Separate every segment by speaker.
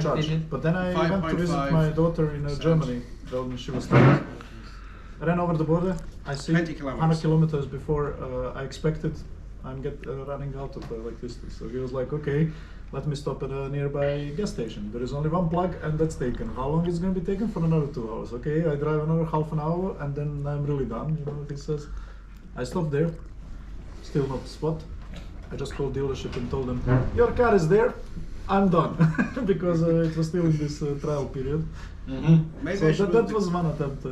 Speaker 1: Charge. But then I went to visit
Speaker 2: 5.5
Speaker 1: my daughter in Germany when she was 10. I ran over the border. I see
Speaker 2: 20 kilometers.
Speaker 1: 100 kilometers before I expected. I'm running out of electricity. So he was like, okay, let me stop at a nearby gas station. There is only one plug and that's taken. How long is it going to be taken? For another 2 hours. Okay, I drive another half an hour and then I'm really done. You know, he says. I stopped there. Still not the spot. I just called dealership and told them, your car is there. I'm done. Because it was still in this trial period.
Speaker 2: Mm-hmm. Maybe
Speaker 1: So that was one attempt.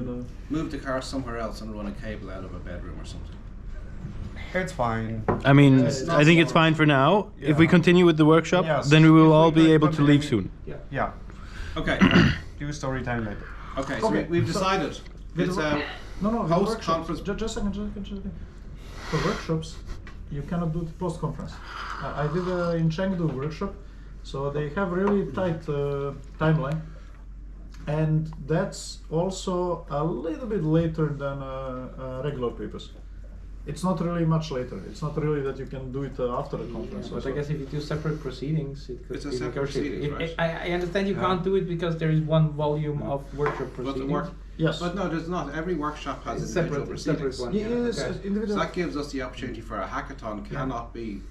Speaker 2: Move the car somewhere else and run a cable out of a bedroom or something.
Speaker 3: It's fine.
Speaker 4: I mean,
Speaker 1: Yes.
Speaker 4: I think it's fine for now. If we
Speaker 3: Yeah.
Speaker 4: continue with the workshop,
Speaker 3: Yes.
Speaker 4: then we will
Speaker 3: If we
Speaker 4: all be
Speaker 3: could
Speaker 4: able to leave
Speaker 3: continue.
Speaker 4: soon.
Speaker 3: Yeah.
Speaker 2: Okay.
Speaker 3: Do story time later.
Speaker 2: Okay. So
Speaker 1: Okay,
Speaker 2: we've
Speaker 1: so-
Speaker 2: decided it's a
Speaker 1: No,
Speaker 2: Post
Speaker 1: workshops.
Speaker 2: conference.
Speaker 1: Just a second. For workshops, you cannot do it post conference. I did in Chengdu workshop, so they have really tight timeline, and that's also a little bit later than regular papers. It's not really much later. It's not really that you can do it after the conference.
Speaker 5: But
Speaker 1: also.
Speaker 5: I guess if you do separate proceedings, it could
Speaker 2: It's a
Speaker 5: be
Speaker 2: separate
Speaker 5: negotiated.
Speaker 2: proceedings, right?
Speaker 5: I understand you can't do it because there is one volume of workshop
Speaker 2: but the
Speaker 5: proceedings.
Speaker 2: work.
Speaker 1: Yes.
Speaker 2: But no, there's not. Every workshop has
Speaker 5: It's
Speaker 2: individual
Speaker 5: separate
Speaker 2: proceedings.
Speaker 5: one.
Speaker 1: Yes,
Speaker 5: Okay.
Speaker 2: So
Speaker 1: individual.
Speaker 2: that gives us the opportunity for a hackathon cannot be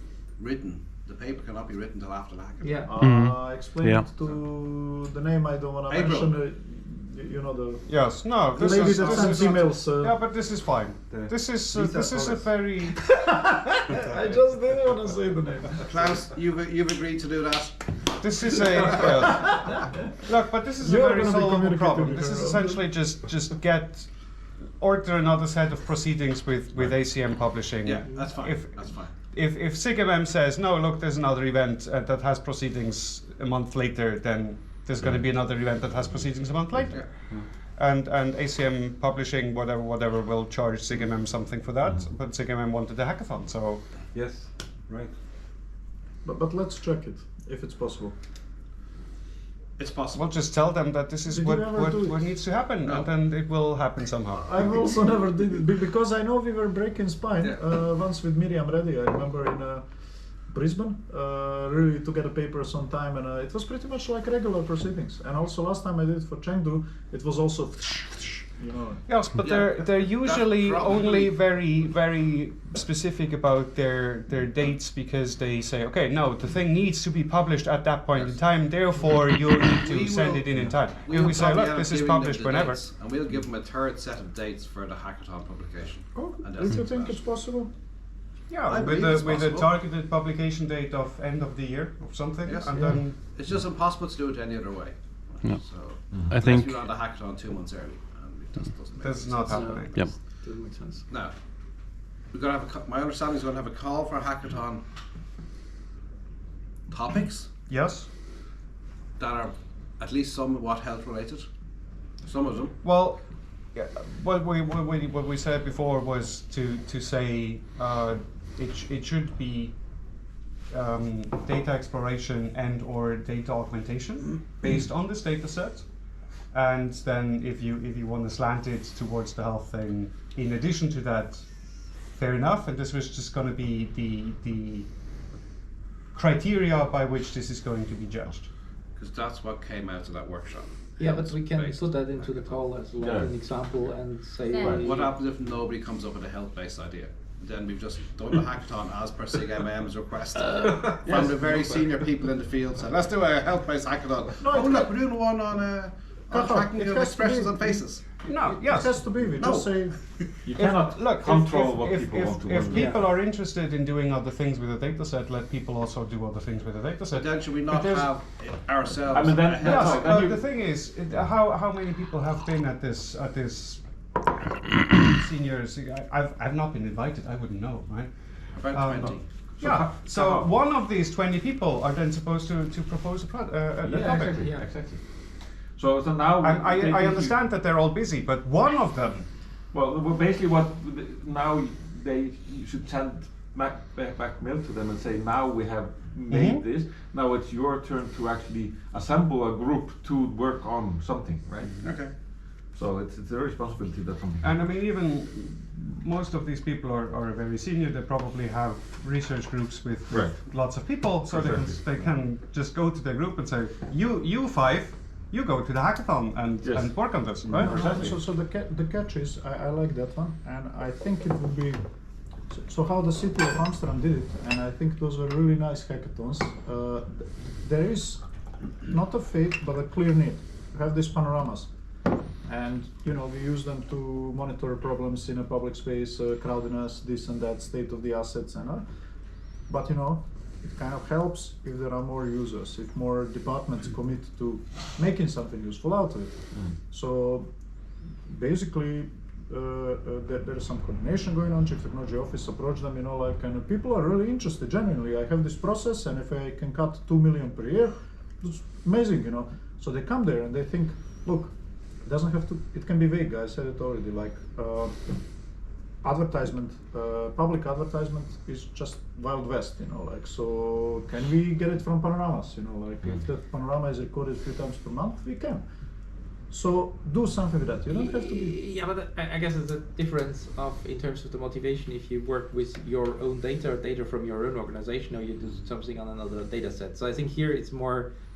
Speaker 2: written. The paper cannot be written till after the hackathon.
Speaker 5: Yeah.
Speaker 1: Explain
Speaker 4: Yeah.
Speaker 1: it to the name. I don't want to
Speaker 2: April.
Speaker 1: mention. You know the
Speaker 3: Yes. No. This
Speaker 1: lady
Speaker 3: is
Speaker 1: that
Speaker 3: this
Speaker 1: sends
Speaker 3: is not-
Speaker 1: emails.
Speaker 3: Yeah, but this is fine. This is a very.
Speaker 1: I just didn't want to say the name.
Speaker 2: Klaus, you've agreed to do that.
Speaker 3: This is a look, but this is
Speaker 1: You're
Speaker 3: a very
Speaker 1: gonna be
Speaker 3: solvable
Speaker 1: communicating
Speaker 3: problem.
Speaker 1: with
Speaker 3: This is
Speaker 1: her.
Speaker 3: essentially just order another set of proceedings with ACM Publishing.
Speaker 2: Yeah, that's fine.
Speaker 3: If
Speaker 2: That's fine.
Speaker 3: if SIGMM says no, look, there's another event that has proceedings a month later, then there's going to be another event that has proceedings a month later. And ACM Publishing, whatever, will charge SIGMM something for that. But SIGMM wanted a hackathon, so
Speaker 6: Yes, right.
Speaker 1: But let's check it if it's possible.
Speaker 2: It's possible.
Speaker 3: we'll just tell them that this is
Speaker 1: Did you ever do
Speaker 3: what
Speaker 1: it?
Speaker 3: needs to happen,
Speaker 2: No.
Speaker 3: and then it will happen somehow.
Speaker 1: I've also never did it because I know we were breaking spine once with Miriam Reddy. I remember in Brisbane, really to get a papers on time, and it was pretty much like regular proceedings. And also last time I did it for Chengdu, it was also, you know.
Speaker 3: Yes, but
Speaker 2: Yeah,
Speaker 3: they're usually
Speaker 2: probably-
Speaker 3: only very specific about their dates, because they say, okay, no, the thing needs to be published at that point in time, therefore you'll need to
Speaker 2: We
Speaker 3: send
Speaker 2: will-
Speaker 3: it in time.
Speaker 2: We'll
Speaker 3: If we say,
Speaker 2: probably
Speaker 3: look,
Speaker 2: end
Speaker 3: this
Speaker 2: up
Speaker 3: is
Speaker 2: giving them
Speaker 3: published
Speaker 2: the
Speaker 3: whenever.
Speaker 2: dates, and we'll give them a third set of dates for the hackathon publication.
Speaker 1: Oh,
Speaker 2: And
Speaker 1: do
Speaker 2: that's
Speaker 1: you
Speaker 2: it.
Speaker 1: think it's possible?
Speaker 3: Yeah,
Speaker 2: I
Speaker 3: with
Speaker 2: believe it's
Speaker 3: a
Speaker 2: possible.
Speaker 3: targeted publication date of end of the year or something,
Speaker 2: Yes.
Speaker 3: and
Speaker 1: Yeah.
Speaker 3: then
Speaker 2: It's just impossible to do it any other way.
Speaker 4: No.
Speaker 2: So
Speaker 4: I think.
Speaker 2: unless we run the hackathon 2 months early, and it just doesn't make
Speaker 3: that's
Speaker 2: any
Speaker 3: not
Speaker 2: sense.
Speaker 3: happening.
Speaker 4: Yep.
Speaker 5: Doesn't make sense.
Speaker 2: Now, we're going to have my understanding is we're going to have a call for hackathon topics
Speaker 3: Yes.
Speaker 2: that are at least somewhat health related. Some of them.
Speaker 3: Well, yeah, what we said before was to say it should be data exploration and or data augmentation based on this data set, and then if you want to slant it towards the health thing, in addition to that, fair enough. And this was just going to be the criteria by which this is going to be judged.
Speaker 2: Because that's what came out of that workshop.
Speaker 5: Yeah, but we can
Speaker 2: Health-based
Speaker 5: put that into the call as well,
Speaker 6: Yeah.
Speaker 5: an example, and say
Speaker 7: Right.
Speaker 2: What happens if nobody comes up with a health-based idea? Then we've just done the hackathon as per SIGMM's request from the very senior people in the field. So let's do a health-based hackathon.
Speaker 1: No,
Speaker 2: Oh
Speaker 1: it
Speaker 2: look,
Speaker 1: ca-
Speaker 2: we're doing one on tracking
Speaker 1: it
Speaker 2: of
Speaker 1: has to
Speaker 2: expressions
Speaker 1: be-
Speaker 2: on faces.
Speaker 3: No,
Speaker 1: It
Speaker 3: yes.
Speaker 1: has to be. We
Speaker 2: No.
Speaker 1: just say
Speaker 6: You cannot
Speaker 3: Look,
Speaker 6: control what people want to
Speaker 3: if
Speaker 6: want.
Speaker 3: people are interested in doing other things with a data set, let people also do other things with a data
Speaker 2: But
Speaker 3: set.
Speaker 2: then should we
Speaker 3: But
Speaker 2: not
Speaker 3: there's-
Speaker 2: have ourselves
Speaker 6: I mean, then-
Speaker 2: a health
Speaker 3: Yes,
Speaker 6: Right,
Speaker 3: but
Speaker 6: you-
Speaker 3: the thing is, how many people have been at this seniors? I've not been invited. I wouldn't know, right?
Speaker 2: about
Speaker 3: Um,
Speaker 2: 20?
Speaker 3: Yeah. So one of these 20 people are then supposed to propose a
Speaker 6: Yeah,
Speaker 3: topic.
Speaker 6: exactly,
Speaker 5: Yeah.
Speaker 6: exactly. So now we
Speaker 3: I
Speaker 6: basically-
Speaker 3: understand that they're all busy, but one of them.
Speaker 6: Well, basically, what now you should send back mail to them and say, now we have made
Speaker 3: Mhm.
Speaker 6: this. Now it's your turn to actually assemble a group to work on something, right?
Speaker 2: Okay.
Speaker 6: So it's a responsibility that some people.
Speaker 3: And I mean, even most of these people are very senior. They probably have research groups with
Speaker 6: Right.
Speaker 3: lots of people, so
Speaker 6: Exactly.
Speaker 3: they can just go to their group and say, you five, you go to the hackathon
Speaker 6: Yes.
Speaker 3: and work on this, right?
Speaker 1: So the catch is, I like that one, and I think it would be, so how the city of Amsterdam did it, and I think those were really nice hackathons. There is not a fake, but a clear need. You have these panoramas, and we use them to monitor problems in a public space, crowdiness, this and that, state of the assets, and but it kind of helps if there are more users, if more departments commit to making something useful out of it. So basically, there is some coordination going on. Chief Technology Office approached them, and people are really interested. Genuinely, I have this process, and if I can cut 2 million per year, it's amazing, So they come there and they think, look, it doesn't have to. It can be vague. I said it already. Like advertisement, public advertisement is just Wild West, So can we get it from panoramas? If that panorama is recorded 3 times per month, we can. So do something with that. You don't have to be.
Speaker 5: Yeah, but I guess it's a difference in terms of the motivation if you work with your own data or data from your own organization, or you do something on another data set. So I think here it's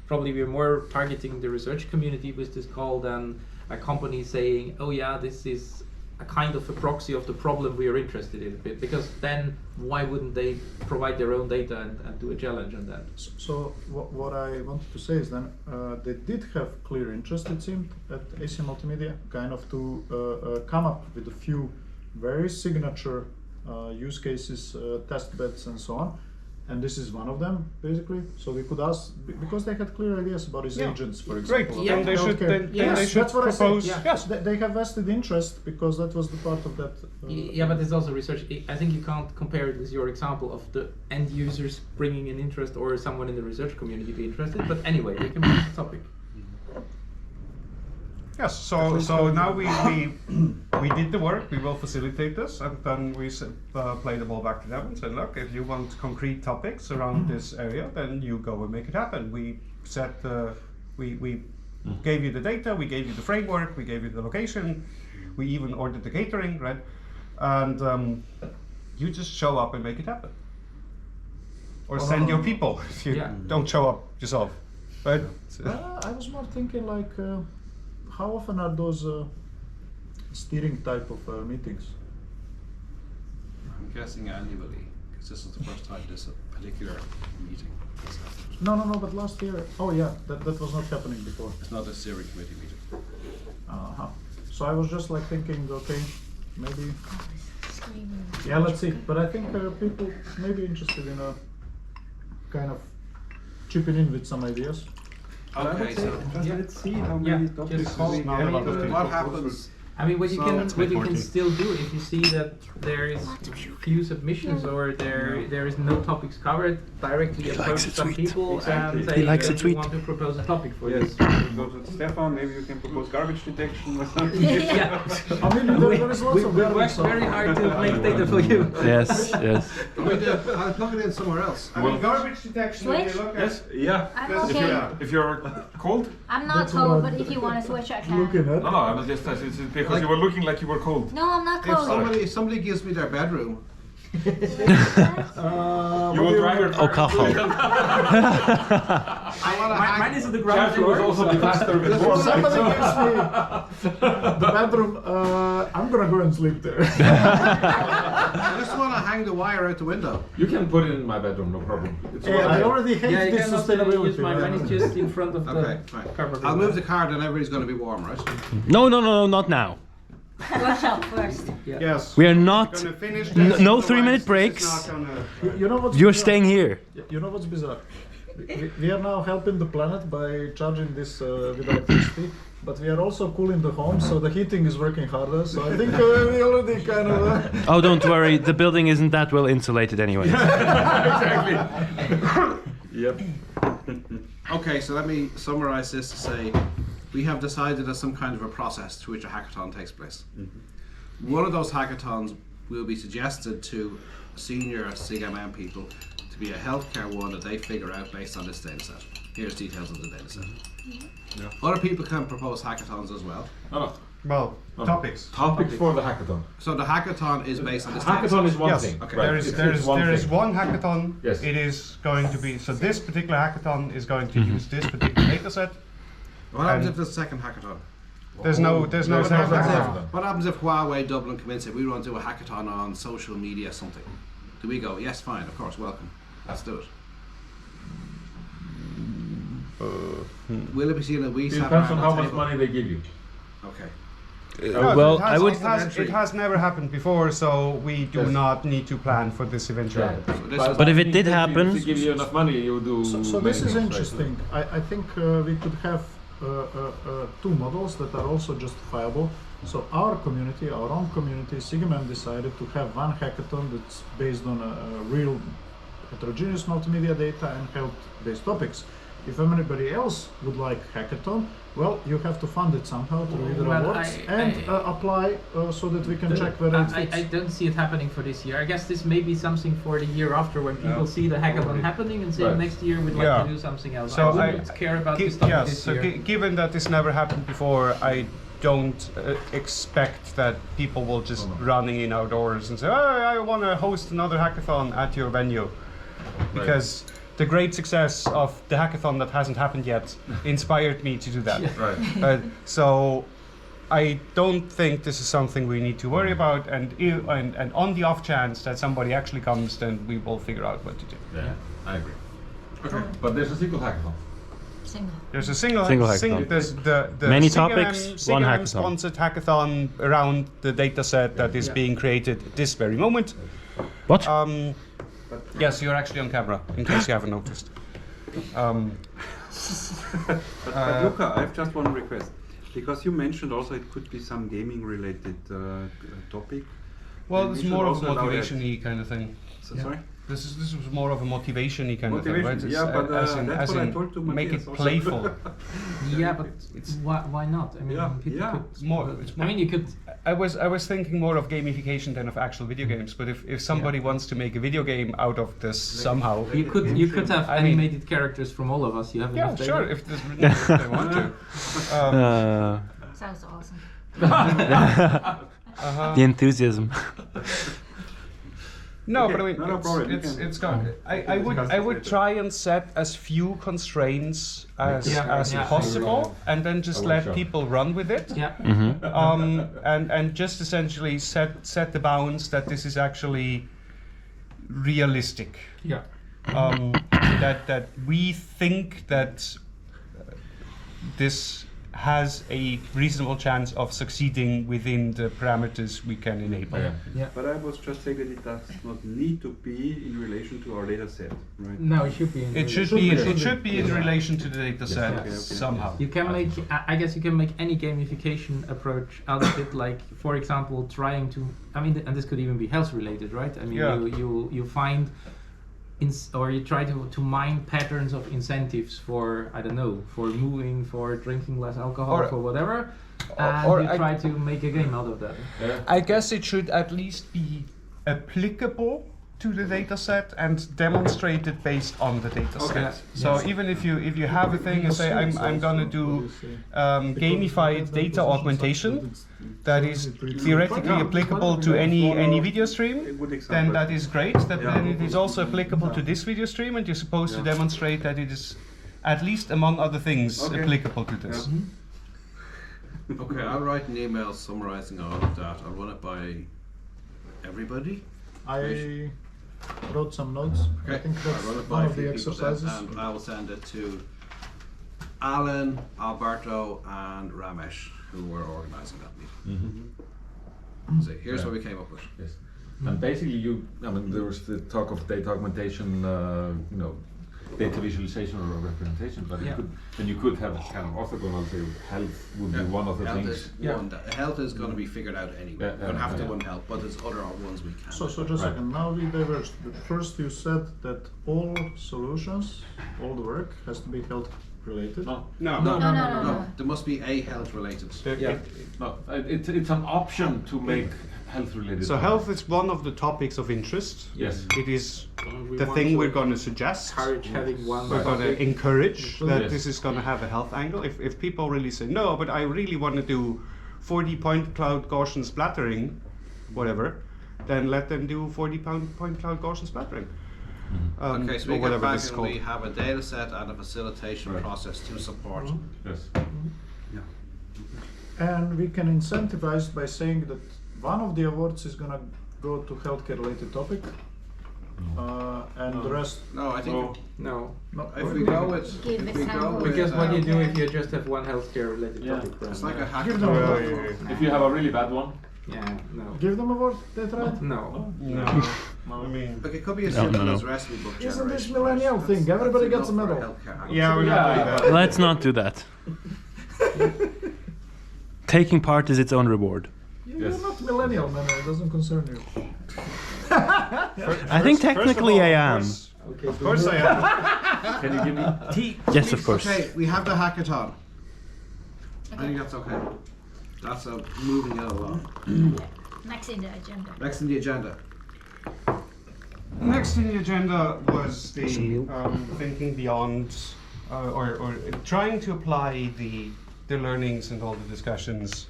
Speaker 5: probably we're more targeting the research community with this call than a company saying, oh yeah, this is a kind of a proxy of the problem we are interested in, because then why wouldn't they provide their own data and do a challenge on that?
Speaker 1: So what I wanted to say is then they did have clear interest, it seemed, at AC Multimedia, kind of to come up with a few very signature use cases, test beds and so on. And this is one of them, basically. So we could ask, because they had clear ideas about these agents, for example.
Speaker 3: Great. Then they should. Then they should
Speaker 1: that's what
Speaker 3: propose.
Speaker 1: I said. Yes, they have vested interest because that was the part of that.
Speaker 5: Yeah, but it's also research. I think you can't compare it with your example of the end users bringing an interest or someone in the research community be interested. But anyway, we can move the topic.
Speaker 3: Yes. So now we did the work. We will facilitate this, and then we play the ball back to them and say, look, if you want concrete topics around this area, then you go and make it happen. We set we gave you the data, we gave you the framework, we gave you the location, we even ordered the catering, right? And you just show up and make it happen, or send your people if you don't show up yourself, right?
Speaker 1: I was more thinking like. How often are those steering type of meetings?
Speaker 2: I'm guessing annually, because this is the first time this particular meeting has happened.
Speaker 1: No, but last year, oh yeah, that was not happening before.
Speaker 2: It's not a steering committee meeting.
Speaker 1: So I was just like thinking, okay, maybe, yeah, let's see. But I think people may be interested in kind of chipping in with some ideas.
Speaker 2: Okay, so
Speaker 6: Let's see how many topics
Speaker 5: just call-
Speaker 6: we
Speaker 3: Not a lot of things.
Speaker 2: what happens?
Speaker 5: I mean, what you
Speaker 2: So-
Speaker 5: can still do if you see that there is few submissions or there is no topics covered, directly approach some people
Speaker 6: Exactly.
Speaker 5: and say
Speaker 4: He likes
Speaker 5: that
Speaker 4: it
Speaker 5: you
Speaker 4: sweet.
Speaker 5: want to propose a topic for
Speaker 6: Yes,
Speaker 5: this.
Speaker 6: we go to Stefan. Maybe you can propose garbage detection or something.
Speaker 5: Yeah.
Speaker 1: I mean, there is lots
Speaker 5: we
Speaker 1: of
Speaker 5: worked
Speaker 1: garbage, so-
Speaker 5: very hard to make data for you.
Speaker 4: Yes, yes.
Speaker 2: I'll plug it in somewhere else.
Speaker 6: Well,
Speaker 3: Garbage detection.
Speaker 7: Switch?
Speaker 6: Yes, yeah.
Speaker 7: I'm
Speaker 3: Yes,
Speaker 7: okay.
Speaker 6: If you're cold.
Speaker 7: I'm not
Speaker 1: That's what
Speaker 7: cold,
Speaker 1: I'm
Speaker 7: but if you want to switch, I can.
Speaker 1: Looking at.
Speaker 6: No, I was just it's because you were looking like you were cold.
Speaker 7: No, I'm not
Speaker 2: If
Speaker 7: cold.
Speaker 2: somebody gives me their bedroom,
Speaker 6: You will drive your car.
Speaker 4: Oh, kachel.
Speaker 2: I want to
Speaker 5: Mine is on the ground
Speaker 6: Careful was
Speaker 5: floor.
Speaker 6: also be faster with
Speaker 1: If
Speaker 6: more.
Speaker 1: somebody gives me the bedroom, I'm gonna go and sleep there.
Speaker 2: I just want to hang the wire out the window.
Speaker 6: You can put it in my bedroom, no problem. It's
Speaker 1: Yeah, I already hate
Speaker 5: Yeah, you
Speaker 1: this
Speaker 5: can also use
Speaker 1: sustainability.
Speaker 5: mine is just in front of
Speaker 2: Okay,
Speaker 5: the
Speaker 2: fine.
Speaker 5: cover.
Speaker 2: I'll move the card and everybody's going to be warm, right?
Speaker 4: No, not now.
Speaker 7: Workshop first.
Speaker 3: Yes.
Speaker 4: We are not.
Speaker 3: Gonna finish
Speaker 4: No
Speaker 3: this,
Speaker 4: 3-minute
Speaker 3: otherwise
Speaker 4: breaks.
Speaker 3: this is not gonna-
Speaker 1: You know what's
Speaker 4: You're
Speaker 1: bizarre?
Speaker 4: staying here.
Speaker 1: You know what's bizarre? We are now helping the planet by charging this with electricity, but we are also cooling the home, so the heating is working harder. So I think we already kind of.
Speaker 4: Oh, don't worry. The building isn't that well insulated anyway.
Speaker 6: Exactly. Yep.
Speaker 2: Okay, so let me summarize this to say we have decided as some kind of a process through which a hackathon takes place. One of those hackathons will be suggested to senior SIGMM people to be a healthcare one that they figure out based on this data set. Here's details of the data set. Other people can propose hackathons as well.
Speaker 6: No.
Speaker 3: Well, topics.
Speaker 6: Topics for the hackathon.
Speaker 2: So the hackathon is based on this
Speaker 6: Hackathon is one
Speaker 3: Yes.
Speaker 6: thing.
Speaker 2: Okay.
Speaker 6: Right.
Speaker 3: There is
Speaker 6: thing.
Speaker 3: one hackathon.
Speaker 6: Yes.
Speaker 3: It is going to be so. This particular hackathon is going to use this particular data set.
Speaker 2: What happens
Speaker 3: And-
Speaker 2: if there's a second hackathon?
Speaker 3: There's no
Speaker 6: There's
Speaker 3: second
Speaker 6: no
Speaker 3: hackathon.
Speaker 2: What happens if Huawei Dublin come in and say we want to do a hackathon on social media something? Do we go, yes, fine, of course, welcome, let's do it? Will it be seen that we
Speaker 6: It
Speaker 2: sat
Speaker 6: depends on
Speaker 2: around
Speaker 6: how
Speaker 2: the
Speaker 6: much
Speaker 2: table?
Speaker 6: money they give you.
Speaker 2: Okay.
Speaker 3: No,
Speaker 4: well,
Speaker 3: it has,
Speaker 4: I would.
Speaker 3: It has never happened before, so we do
Speaker 6: Yes.
Speaker 3: not need to plan for this eventuality.
Speaker 2: So this is-
Speaker 4: But if it did
Speaker 6: If
Speaker 4: happen-
Speaker 6: they give you enough money, you do.
Speaker 1: So
Speaker 6: many
Speaker 1: this is
Speaker 6: things, right?
Speaker 1: interesting. I think we could have two models that are also justifiable. So our community, our own community, SIGMM decided to have one hackathon that's based on a real heterogeneous multimedia data and health-based topics. If anybody else would like hackathon, well, you have to fund it somehow through either
Speaker 5: Well,
Speaker 1: awards
Speaker 5: I-
Speaker 1: and apply so that we can check whether it
Speaker 5: I
Speaker 1: fits.
Speaker 5: don't see it happening for this year. I guess this may be something for the year after when people see the hackathon happening and say
Speaker 6: Right.
Speaker 5: next year we'd like
Speaker 3: Yeah.
Speaker 5: to do something else.
Speaker 3: So
Speaker 5: I wouldn't care about this topic
Speaker 3: yes,
Speaker 5: this
Speaker 3: so
Speaker 5: year.
Speaker 3: given that this never happened before, I don't expect that people will just running in outdoors and say, "Oh, I want to host another hackathon at your venue," because the great success of the hackathon that hasn't happened yet inspired me to do that.
Speaker 6: Right.
Speaker 3: So I don't think this is something we need to worry about, and on the off chance that somebody actually comes, then we will figure out what to do.
Speaker 6: Yeah, I agree. Okay. But there's a single hackathon.
Speaker 7: Single.
Speaker 3: There's a single
Speaker 4: hackathon.
Speaker 3: there's the
Speaker 4: Many
Speaker 3: SIGMM
Speaker 4: topics, one hackathon.
Speaker 3: sponsored hackathon around the data set that is being created at this very moment.
Speaker 4: What?
Speaker 3: Yes, you're actually on camera, in case you haven't noticed.
Speaker 8: But Luca, I have just one request. Because you mentioned also it could be some gaming related topic.
Speaker 3: Well,
Speaker 8: And
Speaker 3: it's
Speaker 8: we should
Speaker 3: more of a
Speaker 8: also allow that.
Speaker 3: motivation-y kind of thing.
Speaker 8: Sorry?
Speaker 3: This was more of a motivation-y kind of thing, right?
Speaker 8: Motivation,
Speaker 3: It's,
Speaker 8: yeah, but
Speaker 3: as in,
Speaker 8: that's
Speaker 3: as
Speaker 8: what I
Speaker 3: in
Speaker 8: told to
Speaker 3: make
Speaker 8: Matthias
Speaker 3: it
Speaker 8: also.
Speaker 3: playful.
Speaker 5: Yeah, but
Speaker 3: It's-
Speaker 5: why not? I mean,
Speaker 8: Yeah,
Speaker 5: people
Speaker 8: yeah.
Speaker 5: could.
Speaker 3: It's
Speaker 5: I
Speaker 3: more-
Speaker 5: mean, you could.
Speaker 3: I was thinking more of gamification than of actual video games. But if somebody wants to make a video game out of this somehow,
Speaker 5: You could have
Speaker 3: I mean-
Speaker 5: animated characters from all of us. You have
Speaker 3: yeah,
Speaker 5: enough data.
Speaker 3: sure, if they want to.
Speaker 7: Sounds awesome.
Speaker 4: The enthusiasm.
Speaker 3: No,
Speaker 8: Okay,
Speaker 3: but I mean,
Speaker 8: no problem, you
Speaker 3: it's
Speaker 8: can-
Speaker 3: gone. I would try and set as few constraints as
Speaker 5: Yeah.
Speaker 3: possible, and then just
Speaker 6: A
Speaker 3: let
Speaker 6: workshop.
Speaker 3: people run with it.
Speaker 5: Yeah.
Speaker 3: And just essentially set the bounds that this is actually realistic.
Speaker 5: Yeah.
Speaker 3: That we think that this has a reasonable chance of succeeding within the parameters we can enable.
Speaker 6: Yeah.
Speaker 8: But I was just saying that it does not need to be in relation to our data set, right?
Speaker 5: No, it should be. In
Speaker 3: It should be in relation to the data set
Speaker 8: Okay, okay.
Speaker 3: somehow.
Speaker 5: You can make. I guess you can make any gamification approach out of it. Like, for example, trying to. I mean, and this could even be health related, right? I mean,
Speaker 3: Yeah.
Speaker 5: you find. Or you try to mine patterns of incentives for, I don't know, for moving, for drinking less alcohol,
Speaker 3: Or-
Speaker 5: for whatever, and
Speaker 3: or
Speaker 5: you
Speaker 3: I-
Speaker 5: try to make a game out of that.
Speaker 3: I guess it should at least be applicable to the data set and demonstrated based on the data set.
Speaker 5: Okay.
Speaker 3: So
Speaker 5: Yes.
Speaker 3: even if you have a thing and say I'm gonna do gamified data augmentation that is theoretically applicable to any video
Speaker 8: A
Speaker 3: stream,
Speaker 8: good
Speaker 3: then
Speaker 8: example.
Speaker 3: that is great. Then it is also applicable to this video stream, and you're supposed to demonstrate that it is at least among other things
Speaker 8: Okay.
Speaker 3: applicable to this.
Speaker 2: Okay, I'll write an email summarizing all of that. I'll run it by everybody.
Speaker 1: I wrote some notes. I think
Speaker 2: I'll
Speaker 1: that's
Speaker 2: run it
Speaker 1: one
Speaker 2: by
Speaker 1: of
Speaker 2: a few
Speaker 1: the
Speaker 2: people then,
Speaker 1: exercises.
Speaker 2: and I will send it to Alan, Alberto, and Ramesh, who were organising that meeting. So here's what we came up with.
Speaker 6: Yes. And basically, there was the talk of data augmentation, data visualization or representation, but
Speaker 5: Yeah.
Speaker 6: you could have kind of orthogonal. Say health would be one of the
Speaker 2: Health
Speaker 6: things.
Speaker 2: is one. Health is going to be figured out anyway.
Speaker 6: Yeah,
Speaker 2: We're going to have to
Speaker 6: yeah.
Speaker 2: run health, but there's other ones we can.
Speaker 1: So just a
Speaker 6: Right.
Speaker 1: second, now we diverged. But first you said that all solutions, all the work has to be health related.
Speaker 6: No,
Speaker 3: No,
Speaker 2: No, there must be a health related.
Speaker 5: Yeah.
Speaker 6: no, it's an option to make health related.
Speaker 3: So health is one of the topics of interest.
Speaker 6: Yes.
Speaker 3: It is
Speaker 5: We
Speaker 3: the
Speaker 5: want
Speaker 3: thing
Speaker 5: to
Speaker 3: we're going to suggest.
Speaker 5: encourage having one.
Speaker 3: We're going to
Speaker 5: topic.
Speaker 3: encourage that
Speaker 6: Yes.
Speaker 3: this is going to have a health angle. If people really say, no, but I really want to do 40 point cloud Gaussian splattering, whatever, then let them do 40 point cloud Gaussian splattering.
Speaker 2: Okay, so
Speaker 3: or
Speaker 2: we get
Speaker 3: whatever
Speaker 2: back
Speaker 3: this is
Speaker 2: and we
Speaker 3: called.
Speaker 2: have a data set and a facilitation
Speaker 6: Right.
Speaker 2: process to support.
Speaker 6: Yes.
Speaker 1: And we can incentivize by saying that one of the awards is gonna go to healthcare related topic, and the rest.
Speaker 2: No, I think
Speaker 6: No.
Speaker 5: No,
Speaker 1: No,
Speaker 2: if we go with,
Speaker 7: Give
Speaker 2: if we go
Speaker 7: example.
Speaker 2: with,
Speaker 5: because what you do if you just have one healthcare related
Speaker 6: Yeah.
Speaker 5: topic, then
Speaker 2: it's like a
Speaker 1: Give them
Speaker 2: hackathon.
Speaker 1: a
Speaker 6: If you have a really bad one,
Speaker 5: yeah, no,
Speaker 1: Give them award. They tried.
Speaker 5: no.
Speaker 3: No, I mean,
Speaker 2: Look, it could be as
Speaker 4: No,
Speaker 2: simple
Speaker 4: no, no.
Speaker 2: as recipe book
Speaker 1: Isn't
Speaker 2: generation.
Speaker 1: this millennial
Speaker 2: right?
Speaker 1: thing? Everybody gets a
Speaker 2: enough for
Speaker 1: medal.
Speaker 2: healthcare hackathon.
Speaker 3: yeah, we're not
Speaker 6: Yeah,
Speaker 3: doing
Speaker 6: but-
Speaker 3: that.
Speaker 4: Let's not do that. Taking part is its own reward.
Speaker 1: You're
Speaker 6: Yes.
Speaker 1: not millennial, man. It doesn't concern you.
Speaker 4: I think technically I am.
Speaker 5: Okay,
Speaker 3: Of course I am.
Speaker 6: can you give me tea?
Speaker 4: Yes, of course.
Speaker 2: Okay, we have the hackathon. I think that's okay. That's a moving it along.
Speaker 7: Next in the agenda.
Speaker 2: Next in the agenda.
Speaker 3: Next in the agenda was the thinking beyond, or trying to apply the learnings and all the discussions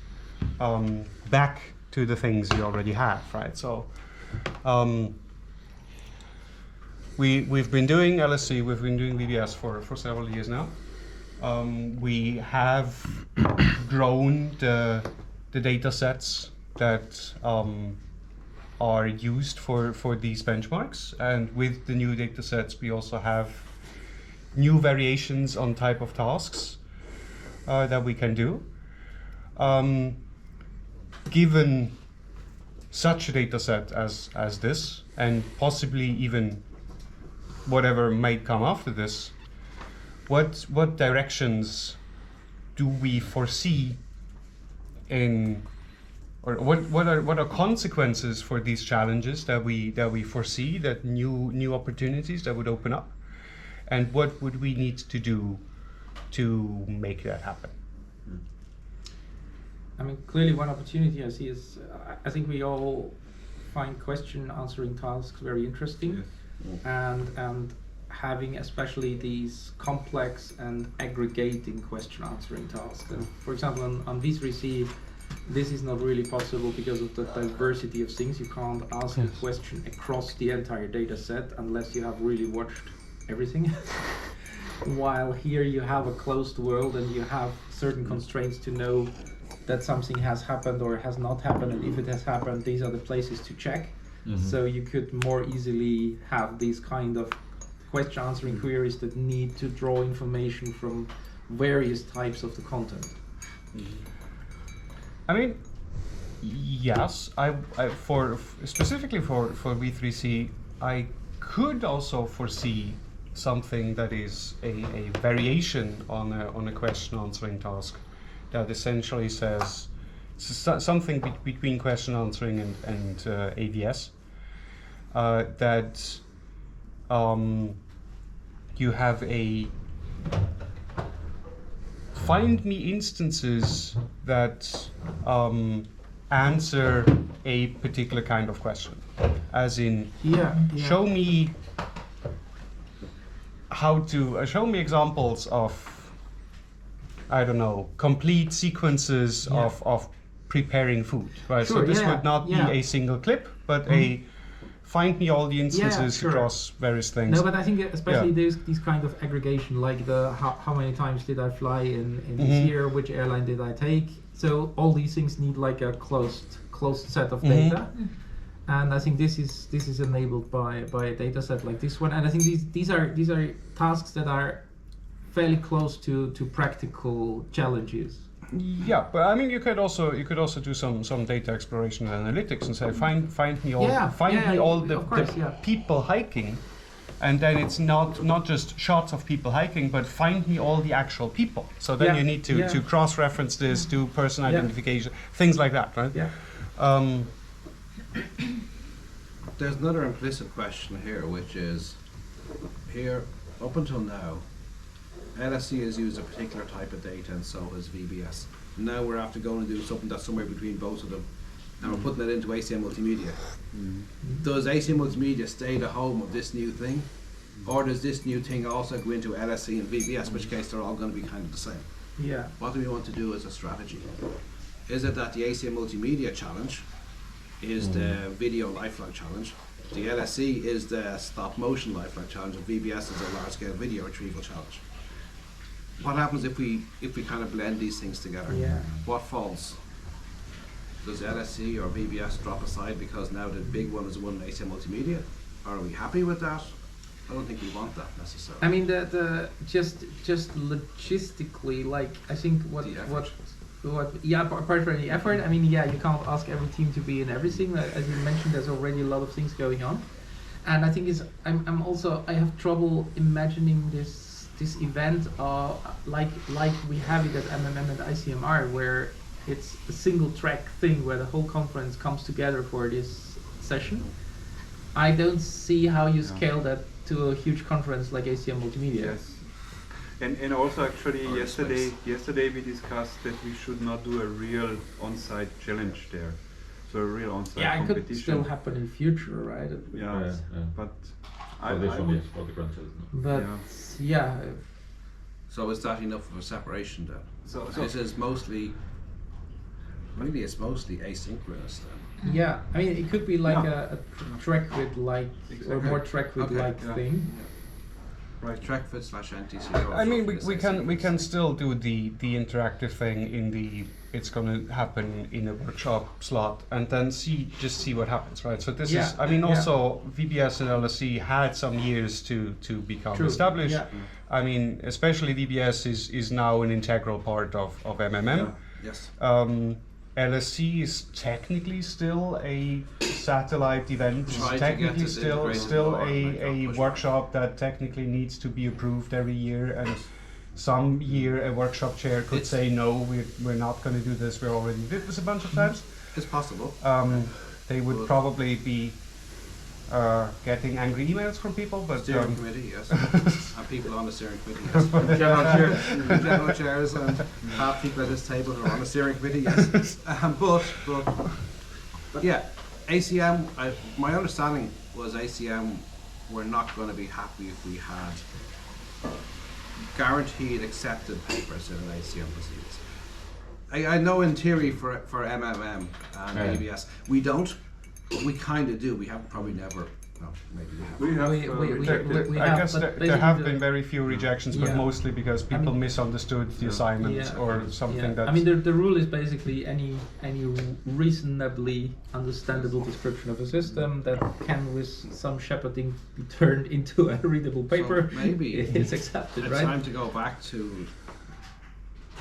Speaker 3: back to the things you already have, right? So we've been doing LSC, we've been doing VBS for several years now. We have grown the data sets that are used for these benchmarks, and with the new data sets we also have new variations on type of tasks that we can do. Given such a data set as this, and possibly even whatever might come after this, what directions do we foresee in, or what are consequences for these challenges that we foresee, that new opportunities that would open up, and what would we need to do to make that happen?
Speaker 5: I mean, clearly one opportunity I see is, I think we all find question answering tasks very interesting, and having especially these complex and aggregating question answering tasks. And for example, on V3C, this is not really possible because of the diversity of things. You can't ask a question across the entire data set unless you have really watched everything. While here you have a closed world and you have certain constraints to know that something has happened or has not happened, and if it has happened, these are the places to check. So you could more easily have these kind of question answering queries that need to draw information from various types of the content.
Speaker 3: I mean, yes, I specifically for V3C, I could also foresee something that is a variation on a question answering task that essentially says something between question answering and AVS, that you have a find me instances that answer a particular kind of question, as in show me how to show me examples of, I don't know, complete sequences of preparing food, right?
Speaker 5: Sure,
Speaker 3: so this would not be
Speaker 5: yeah.
Speaker 3: a single clip, but a find me all the instances
Speaker 5: sure.
Speaker 3: across various things.
Speaker 5: No, but I think especially these kind of aggregation, like the how many times did I fly in this year, which airline did I take? So all these things need like a closed set of data. And I think this is enabled by a data set like this one. And I think these are tasks that are fairly close to practical challenges.
Speaker 3: Yeah, but I mean, you could also do some data exploration and analytics and say find me all the people hiking, and then it's not just shots of people hiking, but find me all the actual people. So then you need to cross-reference this, do person identification, things like that, right?
Speaker 5: Yeah.
Speaker 2: There's another implicit question here, which is, here, up until now, LSC has used a particular type of data, and so has VBS. Now we're after going to do something that's somewhere between both of them, and we're putting it into ACM Multimedia. Does ACM Multimedia stay the home of this new thing, or does this new thing also go into LSC and VBS, in which case they're all going to be kind of the same?
Speaker 5: Yeah.
Speaker 2: What do we want to do as a strategy? Is it that the ACM Multimedia challenge is the video lifeline challenge, the LSC is the stop motion lifeline challenge, and VBS is the large scale video retrieval challenge? What happens if we kind of blend these things together?
Speaker 5: Yeah.
Speaker 2: What falls? Does LSC or VBS drop aside because now the big one is the one in ACM Multimedia? Are we happy with that? I don't think we want that necessarily.
Speaker 5: I mean, the just logistically, like I think what apart from the effort, I mean, yeah, you can't ask every team to be in everything. As you mentioned, there's already a lot of things going on, and I think I have trouble imagining this event like we have it at MMM and ICMR, where it's a single track thing where the whole conference comes together for this session. I don't see how you scale that to a huge conference like ACM Multimedia.
Speaker 8: Yes. And also actually yesterday we discussed that we should not do a real on-site challenge there. So a real on-site competition.
Speaker 5: It could still happen in future, right?
Speaker 8: Yeah, but I
Speaker 6: this one
Speaker 8: would,
Speaker 6: is for the grandchildren.
Speaker 5: But yeah.
Speaker 2: So is that enough of a separation then?
Speaker 8: So
Speaker 2: This is mostly, maybe it's mostly asynchronous then.
Speaker 5: Yeah, I mean, it could be like a track with like, or more track with like thing.
Speaker 2: Right, TrackFit / NTC.
Speaker 3: I mean, we can still do the interactive thing in the. It's going to happen in a workshop slot, and then see what happens, right? So this is. I mean, also VBS and LSC had some years to become established.
Speaker 5: Yeah.
Speaker 3: I mean, especially VBS is now an integral part of MMM.
Speaker 2: Yes.
Speaker 3: LSC is technically still a satellite event. It's technically still a workshop that technically needs to be approved every year, and some year a workshop chair could say no, we're not going to do this. We already did this a bunch of times.
Speaker 2: It's possible.
Speaker 3: They would probably be getting angry emails from people, but
Speaker 2: steering committee, yes, and people on the steering committee, yes. General chairs and half people at this table who are on the steering committee, yes. But yeah, ACM. My understanding was ACM were not going to be happy if we had guaranteed accepted papers in an ACM proceedings. I know in theory for MMM and ABS we don't. But we kind of do. We have probably never. No, maybe we have.
Speaker 3: I guess there have been very few rejections, but mostly because people misunderstood the assignment or something. That.
Speaker 5: I mean, the rule is basically any reasonably understandable description of a system that can, with some shepherding, be turned into a readable paper.
Speaker 2: So maybe
Speaker 5: it is accepted,
Speaker 2: it's
Speaker 5: right?
Speaker 2: time to go back to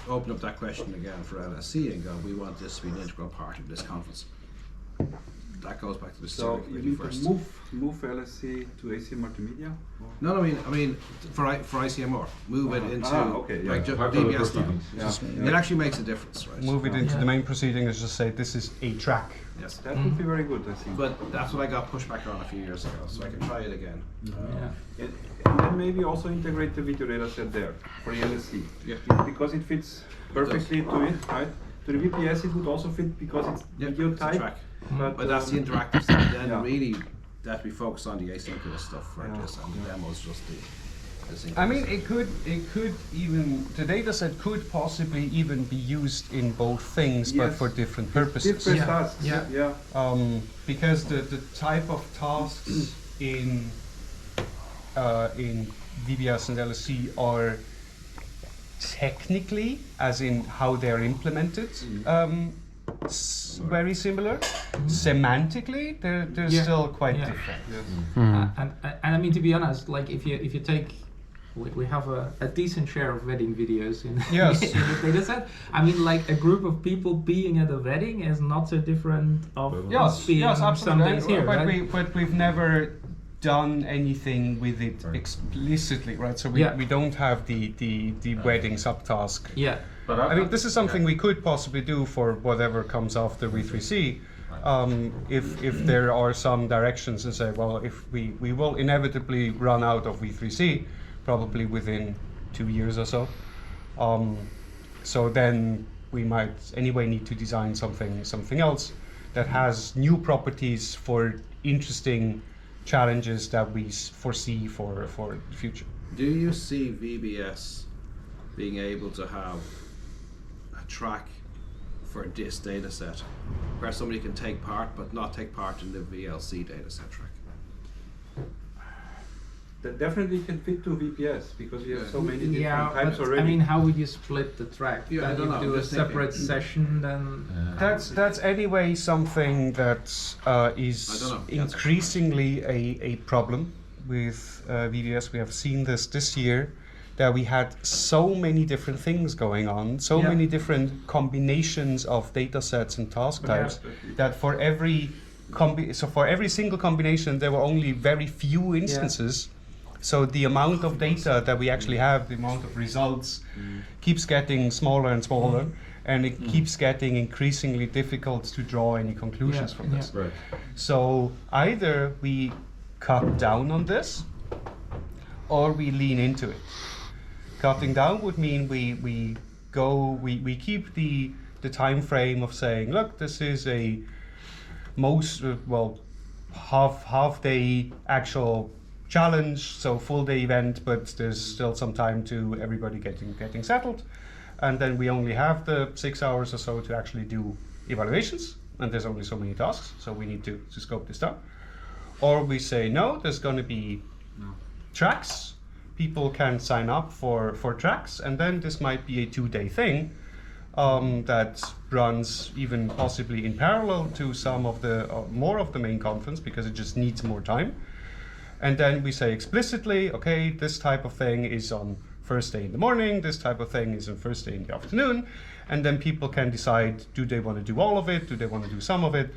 Speaker 2: open up that question again for LSC and go. We want this to be an integral part of this conference. That goes back to the steering committee first.
Speaker 8: Move LSC to ACM Multimedia?
Speaker 2: No, I mean for ICMR, move it into like just DBS stuff. It actually makes a difference, right?
Speaker 3: Move it into the main proceeding and just say this is a track.
Speaker 2: Yes,
Speaker 8: that would be very good, I think.
Speaker 2: But that's what I got pushback on a few years ago, so I can try it again.
Speaker 8: And then maybe also integrate the video data set there for the LSC.
Speaker 2: Yeah.
Speaker 8: Because it fits perfectly to it, right? To the VPS it would also fit because it's video type.
Speaker 2: Track. But that's the interactive stuff. Then really that we focus on the asynchronous stuff for this, and the demos just the synchronous.
Speaker 3: I mean, it could even the dataset could possibly even be used in both things, but for different purposes.
Speaker 8: Different tasks. Yeah.
Speaker 3: Because the type of tasks in VBS and LSC are technically, as in how they're implemented, very similar. Semantically, they're still quite different.
Speaker 5: And I mean, to be honest, like if you take, we have a decent share of wedding videos in, in the data set. I mean, like a group of people being at a wedding is not so different of being some days here,
Speaker 3: but we've never done anything with it explicitly, right? So we don't have the wedding subtask.
Speaker 5: Yeah.
Speaker 3: But I mean, this is something we could possibly do for whatever comes after V3C, if there are some directions and say, well, if we will inevitably run out of V3C, probably within 2 years or so. So then we might anyway need to design something else that has new properties for interesting challenges that we foresee for the future.
Speaker 2: Do you see VBS being able to have a track for this data set where somebody can take part but not take part in the VLC data set track?
Speaker 8: That definitely can fit to VPS because we have so many different
Speaker 5: Yeah,
Speaker 8: types
Speaker 5: but
Speaker 8: already.
Speaker 5: I mean, how would you split the track?
Speaker 2: Yeah, I
Speaker 5: Then
Speaker 2: don't
Speaker 5: you
Speaker 2: know,
Speaker 5: do
Speaker 2: I'm
Speaker 5: a
Speaker 2: just thinking.
Speaker 5: separate session, then
Speaker 3: That's anyway something that is
Speaker 2: I don't know.
Speaker 3: increasingly a problem with VBS. We have seen this year, that we had so many different things going on, so
Speaker 5: Yeah.
Speaker 3: many different combinations of data sets and task types, that for every for every single combination there were only very few instances. So the amount of data that we actually have, the amount of results, keeps getting smaller and smaller, and it keeps getting increasingly difficult to draw any conclusions from this.
Speaker 6: Right.
Speaker 3: So either we cut down on this, or we lean into it. Cutting down would mean we keep the time frame of saying, look, this is a half day actual challenge, so full day event, but there's still some time to everybody getting settled, and then we only have the 6 hours or so to actually do evaluations, and there's only so many tasks, so we need to scope this down. Or we say no, there's going to be tracks, people can sign up for tracks, and then this might be a 2-day thing that runs even possibly in parallel to some of the more of the main conference, because it just needs more time. And then we say explicitly, okay, this type of thing is on first day in the morning, this type of thing is on first day in the afternoon, and then people can decide, do they want to do all of it, do they want to do some of it,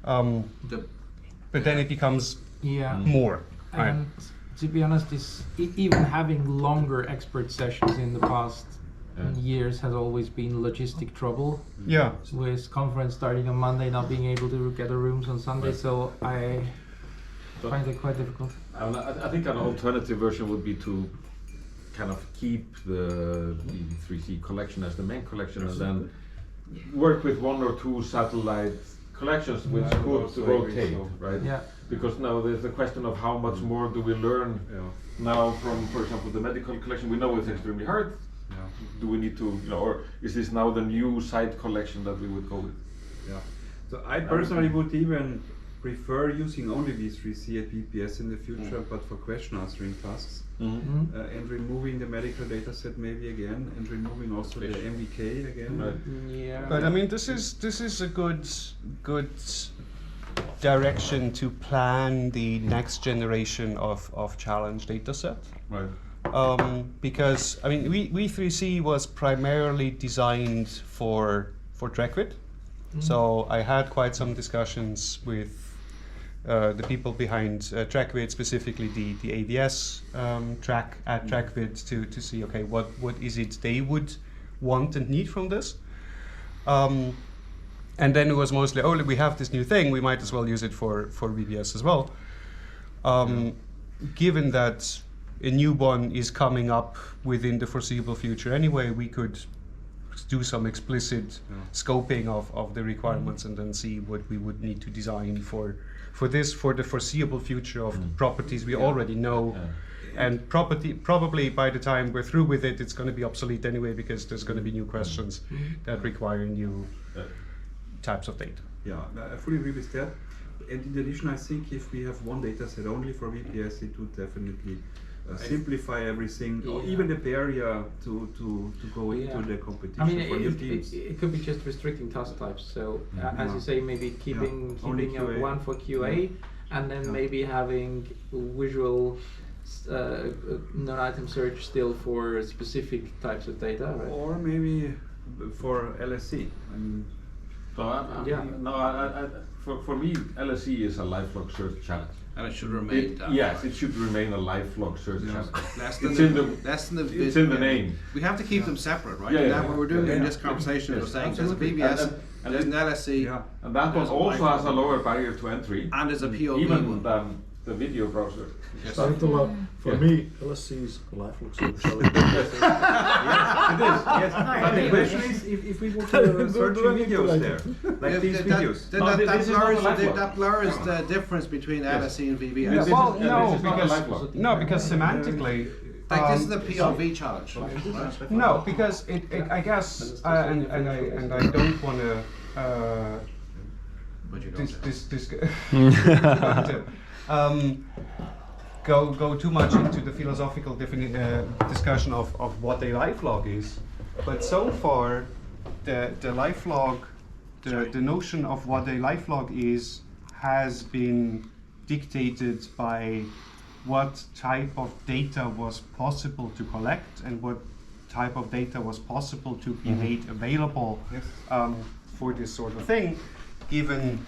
Speaker 3: but then it becomes more. Right?
Speaker 5: And to be honest, even having longer expert sessions in the past years has always been logistic trouble.
Speaker 3: Yeah.
Speaker 5: With conference starting on Monday, not being able to gather rooms on Sunday, so I find it quite difficult.
Speaker 6: I think an alternative version would be to kind of keep the 3C collection as the main collection, and then work with 1 or 2 satellite collections which could rotate, right?
Speaker 5: Yeah.
Speaker 6: Because now there's the question of how much more do we learn now from, for example, the medical collection. We know it's extremely hard. Do we need to, or is this now the new site collection that we would go with?
Speaker 8: Yeah. So I personally would even prefer using only V3C at VPS in the future, but for question answering tasks, and removing the medical data set maybe again, and removing also the MVK again.
Speaker 6: Right.
Speaker 5: Yeah.
Speaker 3: But I mean, this is a good direction to plan the next generation of challenge data set.
Speaker 6: Right.
Speaker 3: Because I mean, V3C was primarily designed for TrackWid, so I had quite some discussions with the people behind TrackWid, specifically the AVS track at TrackWid, to see, okay, what is it they would want and need from this. And then it was mostly, oh, we have this new thing, we might as well use it for VBS as well. Given that a new one is coming up within the foreseeable future anyway, we could do some explicit scoping of the requirements and then see what we would need to design for the foreseeable future of properties we already know. And probably by the time we're through with it, it's going to be obsolete anyway, because there's going to be new questions that require new types of data.
Speaker 8: Yeah, I fully agree with that. And in addition, I think if we have one data set only for VPS, it would definitely simplify everything, or even the barrier to go into the competition.
Speaker 5: I mean,
Speaker 8: for new teams.
Speaker 5: it could be just restricting task types. So as you say, maybe keeping
Speaker 8: Only
Speaker 5: a
Speaker 8: QA.
Speaker 5: one for QA, and then maybe having visual non-item search still for specific types of data, right?
Speaker 8: Or maybe for LSC. I mean,
Speaker 6: For me, LSE is a lifelong search challenge.
Speaker 2: And it should remain that.
Speaker 6: Yes, it should remain a lifelong search challenge.
Speaker 2: Less
Speaker 6: It's
Speaker 2: than
Speaker 6: in the
Speaker 2: it's
Speaker 6: in the name.
Speaker 2: We have to keep them separate, right?
Speaker 6: Yeah,
Speaker 2: and
Speaker 6: yeah,
Speaker 2: that what we're doing
Speaker 6: yeah,
Speaker 2: in
Speaker 6: yeah.
Speaker 2: this conversation, we're
Speaker 6: Yes,
Speaker 2: saying there's a
Speaker 6: absolutely.
Speaker 2: VBS,
Speaker 6: And
Speaker 2: there's an
Speaker 6: then-
Speaker 2: LSC,
Speaker 8: yeah.
Speaker 6: And that one
Speaker 2: There's a
Speaker 6: also has a
Speaker 2: lifelong-
Speaker 6: lower barrier to entry,
Speaker 2: and there's a POV
Speaker 6: even
Speaker 2: one.
Speaker 6: than the video browser.
Speaker 1: Starting to love. For me, LSC's LifeLook solution.
Speaker 8: It is, yes. But the question is if we want to search videos there, like these videos.
Speaker 2: Then
Speaker 6: No,
Speaker 2: that
Speaker 6: this is not a live log.
Speaker 2: that blurs the difference between LSC and VBS.
Speaker 3: Yeah, well,
Speaker 6: this
Speaker 3: no,
Speaker 6: is not a
Speaker 3: because
Speaker 6: lifelog.
Speaker 3: no, because semantically.
Speaker 2: Like this is
Speaker 3: um,
Speaker 2: the POV challenge, right?
Speaker 3: No, because it I guess, and I don't want to.
Speaker 2: But you don't.
Speaker 3: Go too much into the philosophical discussion of what a lifelog is, but so far the lifelog, the notion of what a lifelog is has been dictated by what type of data was possible to collect and what type of data was possible to be made available for this sort of thing, given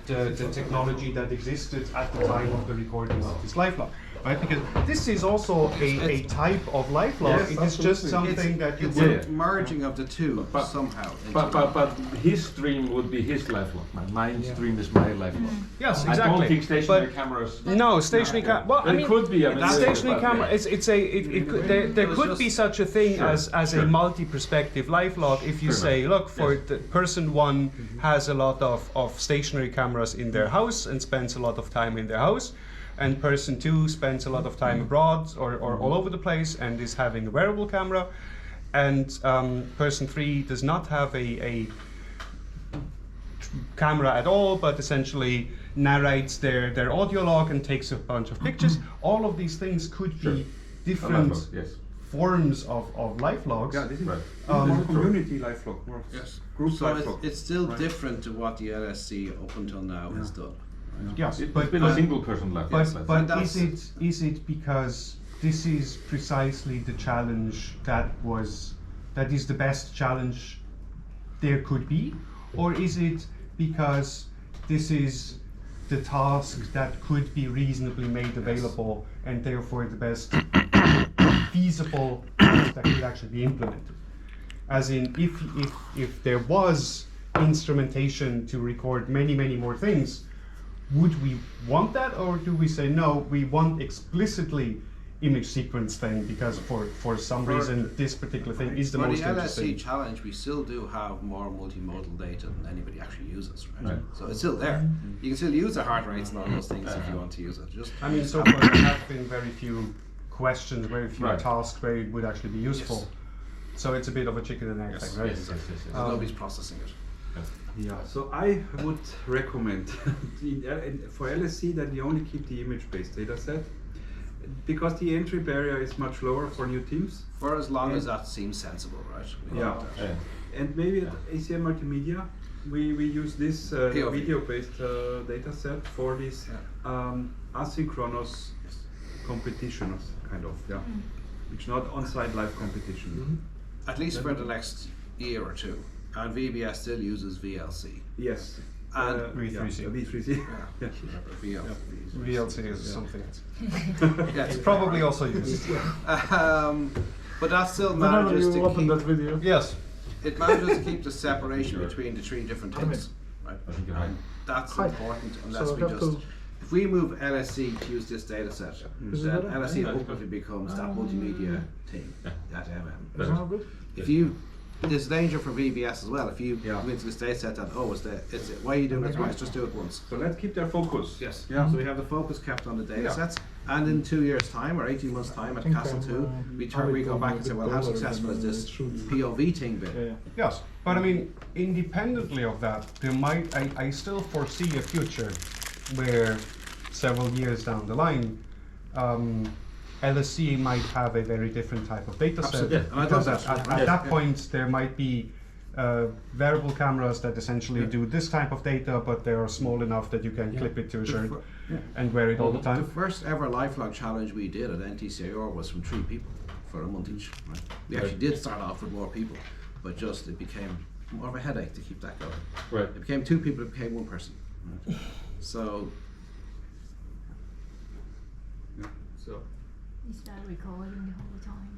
Speaker 3: the technology that existed at the time of the recording of this lifelog. Right? Because this is also a type of lifelog.
Speaker 6: Yes,
Speaker 3: it is just something that you
Speaker 2: It's
Speaker 3: would.
Speaker 2: a merging of the two
Speaker 6: But-
Speaker 2: somehow.
Speaker 6: But his stream would be his lifelog. My stream is my lifelog.
Speaker 3: Yes,
Speaker 6: I
Speaker 3: exactly.
Speaker 6: don't think stationary
Speaker 3: But
Speaker 6: cameras.
Speaker 3: no, stationary camera. Well, I
Speaker 6: It
Speaker 3: mean,
Speaker 6: could be. I mean,
Speaker 3: stationary
Speaker 6: but,
Speaker 3: camera.
Speaker 6: yeah.
Speaker 3: It could, there
Speaker 2: was
Speaker 3: could be
Speaker 2: just-
Speaker 3: such a thing
Speaker 6: Sure,
Speaker 3: as a
Speaker 6: sure.
Speaker 3: multi-perspective lifelog. If you
Speaker 6: Sure.
Speaker 3: say, look, for
Speaker 6: Yes.
Speaker 3: the person one has a lot of stationary cameras in their house and spends a lot of time in their house, and person two spends a lot of time abroad or all over the place and is having a wearable camera, and person three does not have a camera at all, but essentially narrates their audio log and takes a bunch of pictures. All of these things could
Speaker 6: Sure.
Speaker 3: be
Speaker 6: A
Speaker 3: different
Speaker 6: lifelog, yes.
Speaker 3: forms of life logs.
Speaker 8: Yeah, this is
Speaker 6: Right.
Speaker 8: more community lifelog, more
Speaker 2: Yes.
Speaker 8: group
Speaker 2: So
Speaker 8: lifelog.
Speaker 2: it's still
Speaker 8: Right.
Speaker 2: different to what the LSC up until now has done.
Speaker 3: Yes,
Speaker 6: It's
Speaker 3: but
Speaker 6: been a single person lifelog. let's say.
Speaker 3: but
Speaker 2: that's-
Speaker 3: is it because this is precisely the challenge that is the best challenge there could be, or is it because this is the task that could be reasonably made available and therefore the best feasible task that could actually be implemented? As in, if there was instrumentation to record many more things, would we want that, or do we say no, we want explicitly image sequence thing because for some reason this particular thing is the
Speaker 2: For
Speaker 3: most
Speaker 2: the LSC
Speaker 3: interesting?
Speaker 2: challenge, we still do have more multimodal data than anybody actually uses, right?
Speaker 6: Right.
Speaker 2: So it's still there. You can still use the heart rates and all those things if you want to use it. Just
Speaker 3: I mean, so far there have been very few questions, very few
Speaker 6: Right.
Speaker 3: tasks where it would actually be useful. So it's a bit of a chicken and egg
Speaker 2: Yes,
Speaker 3: thing, right?
Speaker 6: Yes, yes, yes, yes.
Speaker 2: nobody's processing it.
Speaker 8: Yeah, so I would recommend for LSC that we only keep the image-based data set because the entry barrier is much lower for new teams.
Speaker 2: For as long as that seems sensible, right? We
Speaker 8: Yeah.
Speaker 2: like that.
Speaker 6: Yeah.
Speaker 8: And maybe at ACM Multimedia, we use this
Speaker 2: POV.
Speaker 8: video-based data set for this asynchronous competitions, kind of, yeah. It's not on-site live competition.
Speaker 2: At least for the next year or two. And VBS still uses VLC.
Speaker 8: Yes.
Speaker 2: And
Speaker 3: V3C.
Speaker 8: Yeah, V3C. Yeah.
Speaker 2: VLC.
Speaker 3: VLC is something else.
Speaker 2: Yeah,
Speaker 3: It's probably also used.
Speaker 2: but that still
Speaker 1: Whenever
Speaker 2: manages
Speaker 1: you
Speaker 2: to
Speaker 1: open
Speaker 2: keep,
Speaker 1: that video.
Speaker 3: Yes.
Speaker 2: it manages to keep the separation between the three different things. Right?
Speaker 6: I think you're right.
Speaker 2: And that's
Speaker 1: Hi.
Speaker 2: important unless
Speaker 1: So I
Speaker 2: we
Speaker 1: have
Speaker 2: just
Speaker 1: to-
Speaker 2: if we move LSC to use this data set,
Speaker 1: Is it
Speaker 2: then
Speaker 1: better?
Speaker 2: LSC
Speaker 6: Yeah.
Speaker 2: ultimately becomes that multimedia thing at MM.
Speaker 1: Is that good?
Speaker 2: If you there's danger for VBS as well. If you
Speaker 8: Yeah.
Speaker 2: go into this data set and why are you doing it twice? Just do it once.
Speaker 8: So let's keep their focus.
Speaker 2: Yes.
Speaker 8: Yeah.
Speaker 2: So we have the focus kept on the data
Speaker 8: Yeah.
Speaker 2: sets, and in 2 years' time or 18 months' time at
Speaker 1: think
Speaker 2: Castle
Speaker 1: I'm,
Speaker 2: 2, we go back and say, well, how successful is this POV thing been?
Speaker 1: Yeah.
Speaker 3: Yes, but I mean, independently of that, I still foresee a future where several years down the line, LSC might have a very different type of data set.
Speaker 2: Absolutely. And I
Speaker 3: Because
Speaker 2: thought that's
Speaker 3: at
Speaker 2: right.
Speaker 3: that
Speaker 2: Yeah.
Speaker 3: point, there might be variable cameras that essentially do this type of data, but they are small enough that you can clip it to a shirt and wear it all the
Speaker 2: The
Speaker 3: time.
Speaker 2: first ever lifelog challenge we did at NTCIR was from 3 people for a month each. Right? We actually did start off with more people, but just it became more of a headache to keep that going.
Speaker 6: Right.
Speaker 2: It became 2 people, it became 1 person. Right? So
Speaker 8: Yeah. So
Speaker 7: Is that recording the whole time?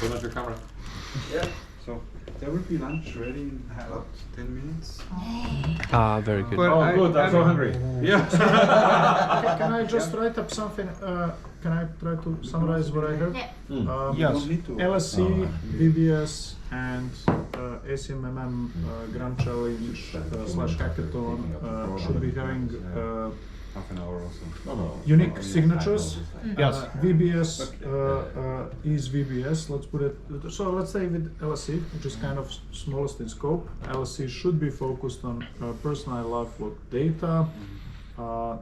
Speaker 6: Turn off your camera.
Speaker 8: yeah. So there will be lunch ready in about 10 minutes.
Speaker 4: Ah, very good.
Speaker 3: Well,
Speaker 6: Oh, good. I'm so hungry. Yeah.
Speaker 1: Can I just write up something? Can I try to summarize what I heard?
Speaker 7: Yeah.
Speaker 3: Yes.
Speaker 8: Don't need to.
Speaker 1: LSC, VBS, and ACMMM Grand Challenge / Hackathon should be having
Speaker 8: Half an hour or so.
Speaker 1: unique signatures.
Speaker 3: Yes.
Speaker 1: VBS is VBS. Let's put it. So let's say with LSC, which is kind of smallest in scope. LSC should be focused on personal lifelog data.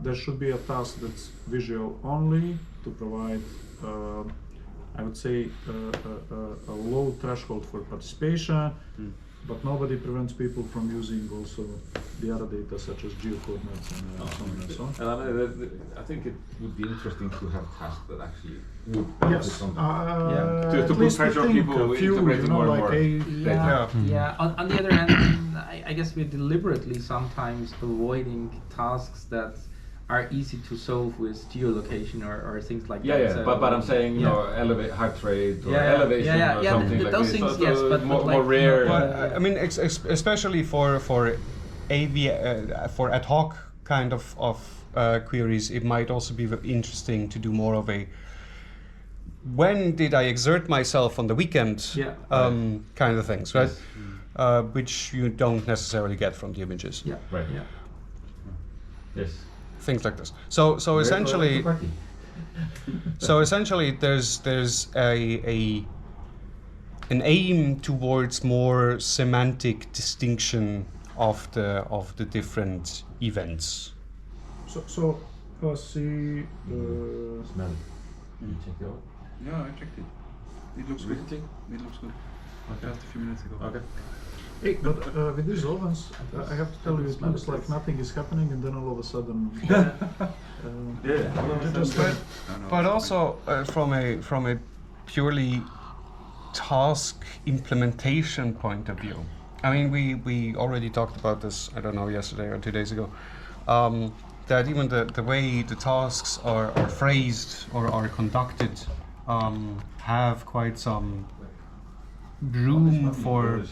Speaker 1: There should be a task that's visual only to provide, I would say, a low threshold for participation, but nobody prevents people from using also the other data such as geocoordinates and so on and so on.
Speaker 6: And I think it would be interesting to have tasks that actually would benefit
Speaker 1: Yes,
Speaker 6: from
Speaker 1: to
Speaker 6: to put
Speaker 1: least
Speaker 6: pressure on
Speaker 1: think
Speaker 6: people
Speaker 1: a few,
Speaker 6: integrating more and more data.
Speaker 5: Yeah. On the other hand, I guess we're deliberately sometimes avoiding tasks that are easy to solve with geolocation or things like
Speaker 6: Yeah,
Speaker 5: that.
Speaker 6: yeah,
Speaker 5: So,
Speaker 6: but I'm saying, you
Speaker 5: yeah.
Speaker 6: know, elevate heart rate or
Speaker 5: Yeah, yeah,
Speaker 6: elevation
Speaker 5: yeah,
Speaker 6: or
Speaker 5: yeah,
Speaker 6: something like
Speaker 5: those
Speaker 6: this.
Speaker 5: things,
Speaker 6: So
Speaker 5: yes, but
Speaker 6: more,
Speaker 5: like,
Speaker 6: more rare.
Speaker 3: Well, I mean, especially for for ad hoc kind of queries, it might also be interesting to do more of a when did I exert myself on the weekend
Speaker 5: Yeah.
Speaker 3: kind of things, right? Which you don't necessarily get from the images.
Speaker 5: Yeah.
Speaker 6: Right.
Speaker 5: Yeah.
Speaker 6: Yes.
Speaker 3: Things like this. So essentially, there's an aim towards more semantic distinction of the different events.
Speaker 1: So LSC.
Speaker 6: Smell it. You check it out.
Speaker 8: Yeah, I checked it. It looks good.
Speaker 6: Really?
Speaker 8: It looks good. Just a few minutes ago.
Speaker 6: Okay.
Speaker 1: Hey, but with these ovens, I have to tell you, it looks like nothing is happening, and then all of a sudden.
Speaker 3: But also from a purely task implementation point of view. I mean, we already talked about this, I don't know, yesterday or 2 days ago, that even the way the tasks are phrased or are conducted have quite some room for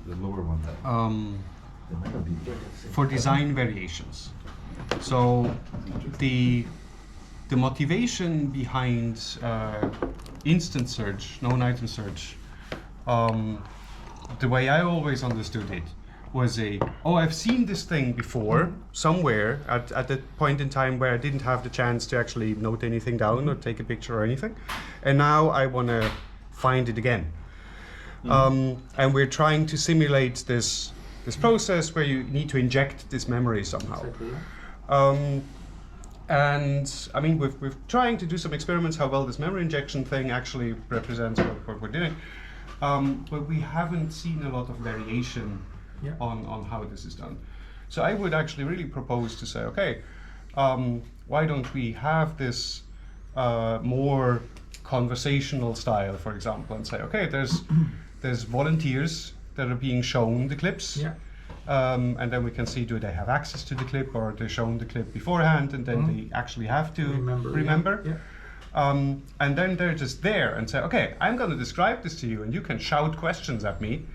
Speaker 6: the lower one.
Speaker 3: For design variations. So the motivation behind instant search, known item search, the way I always understood it was I've seen this thing before somewhere at the point in time where I didn't have the chance to actually note anything down or take a picture or anything, and now I want to find it again. And we're trying to simulate this process where you need to inject this memory somehow.
Speaker 5: Exactly.
Speaker 3: And I mean, we're trying to do some experiments how well this memory injection thing actually represents what we're doing. But we haven't seen a lot of variation on how this is done. So I would actually really propose to say, okay, why don't we have this more conversational style, for example, and say, okay, there's volunteers that are being shown the clips.
Speaker 5: Yeah.
Speaker 3: And then we can see, do they have access to the clip, or they're shown the clip beforehand and then they actually have to remember.
Speaker 5: Yeah.
Speaker 3: And then they're just there and say, okay, I'm going to describe this to you and you can shout questions at me.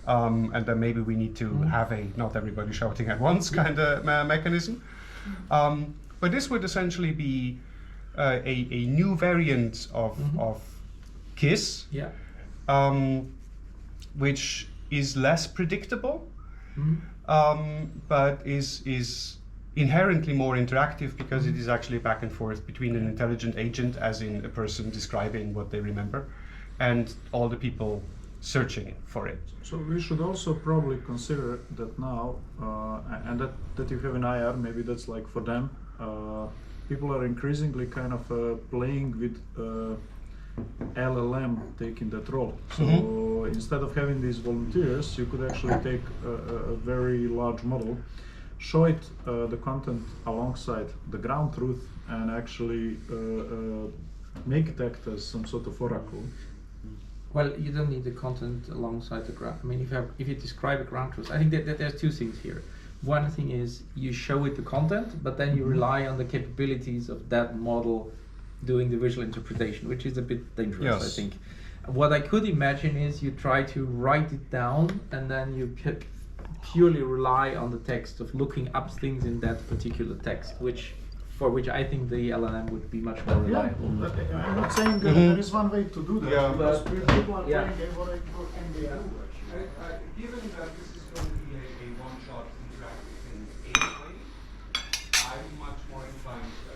Speaker 3: And then maybe we need to have a not everybody shouting at once kind of mechanism. But this would essentially be a new variant of KISS, which is less predictable, but is inherently more interactive because it is actually back and forth between an intelligent agent, as in a person describing what they remember, and all the people searching for it.
Speaker 1: So we should also probably consider that now, and that you have an IR, maybe that's like for them, people are increasingly kind of playing with LLM taking that role. So instead of having these volunteers, you could actually take a very large model, show it the content alongside the ground truth, and actually make it act as some sort of oracle.
Speaker 5: Well, you don't need the content alongside the ground. I mean, if you describe a ground truth, I think that there's two things here. One thing is you show it the content, but then you rely on the capabilities of that model doing the visual interpretation, which is a bit dangerous, I think. What I could imagine is you try to write it down and then you purely rely on the text of looking up things in that particular text, for which I think the LLM would be much more
Speaker 1: Yeah,
Speaker 5: reliable.
Speaker 1: but I'm not saying there is one way to do that.
Speaker 3: Yeah.
Speaker 1: Because people are
Speaker 5: Yeah.
Speaker 1: trying what can they do.
Speaker 3: Given that this is going to be a one-shot interactive thing anyway, I'm much more inclined to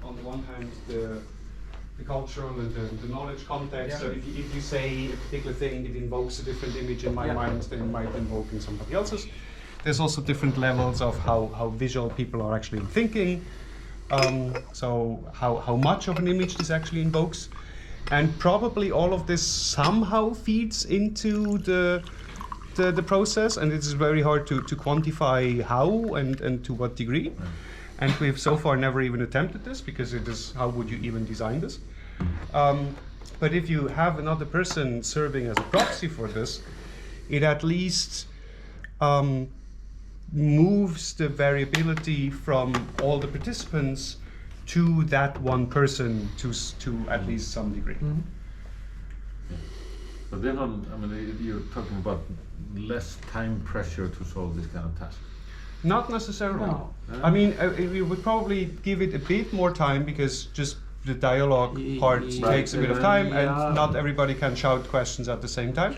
Speaker 3: on the one hand the cultural and the knowledge context. So if you say a particular thing, it invokes a different image in my mind than it might invoke in somebody else's. There's also different levels of how visual people are actually thinking. So how much of an image this actually invokes. And probably all of this somehow feeds into the process, and it's very hard to quantify how and to what degree. And we've so far never even attempted this, because it is, how would you even design this? But if you have another person serving as a proxy for this, it at least moves the variability from all the participants to that one person to at least some degree.
Speaker 6: But then you're talking about less time pressure to solve this kind of task.
Speaker 3: Not necessarily.
Speaker 5: No.
Speaker 3: I mean, we would probably give it a bit more time, because just the dialogue part takes a bit of time, and not everybody can shout questions at the same time.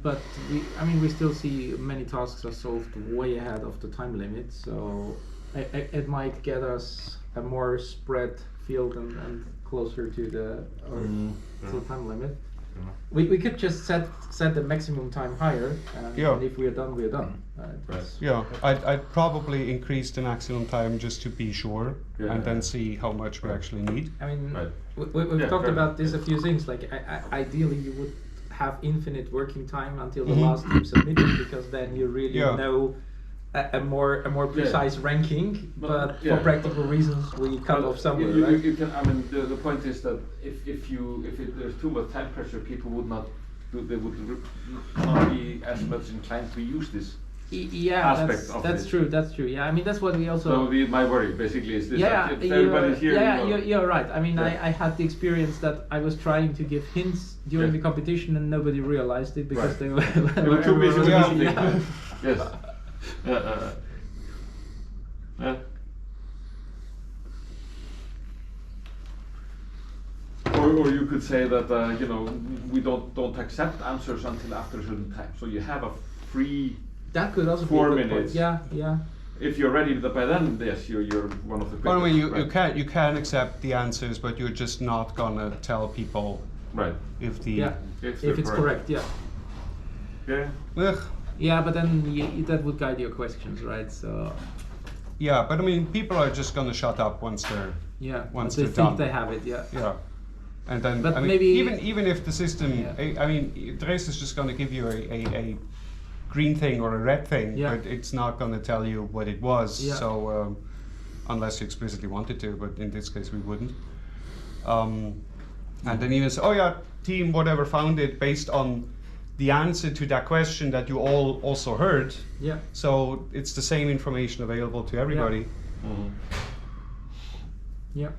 Speaker 5: But we still see many tasks are solved way ahead of the time limit, so it might get us a more spread field and closer to the time limit. We could just set the maximum time higher, and if we're done, we're done.
Speaker 3: Yeah, I'd probably increase the maximum time just to be sure, and then see how much we actually need.
Speaker 5: I mean, we've talked about this a few things. Like, ideally, you would have infinite working time until the last team submitted, because then you really know a more precise ranking. But for practical reasons, we cut off somewhere.
Speaker 6: You can. I mean, the point is that if there's too much time pressure, people would not be as much inclined to use this.
Speaker 5: That's true. That's true. Yeah, I mean, that's what we also.
Speaker 6: So my worry basically is this: that if everybody's here.
Speaker 5: You're right. I mean, I had the experience that I was trying to give hints during the competition, and nobody realized it because they were
Speaker 6: too busy with something. Yes. Or you could say that we don't accept answers until after a certain time. So you have a free.
Speaker 5: That could also
Speaker 6: 4
Speaker 5: be a good
Speaker 6: minutes.
Speaker 5: point. Yeah.
Speaker 6: If you're ready by then, yes, you're one of the.
Speaker 3: By the way, you can accept the answers, but you're just not gonna tell people.
Speaker 6: Right.
Speaker 3: If the
Speaker 5: if it's correct. Yeah.
Speaker 3: Ugh.
Speaker 5: Yeah, but then that would guide your questions, right? So.
Speaker 3: Yeah, but I mean, people are just gonna shut up once they're
Speaker 5: once
Speaker 3: they're
Speaker 5: they
Speaker 3: done.
Speaker 5: think they have it. Yeah.
Speaker 3: Yeah. And then,
Speaker 5: but
Speaker 3: I mean,
Speaker 5: maybe
Speaker 3: even if the system, I mean, Trace is just gonna give you a green thing or a red thing, but it's not gonna tell you what it was.
Speaker 5: Yeah.
Speaker 3: So unless you explicitly wanted to, but in this case we wouldn't. And then even say, oh yeah, team whatever found it based on the answer to that question that you all also heard.
Speaker 5: Yeah.
Speaker 3: So it's the same information available to everybody.
Speaker 5: Yeah.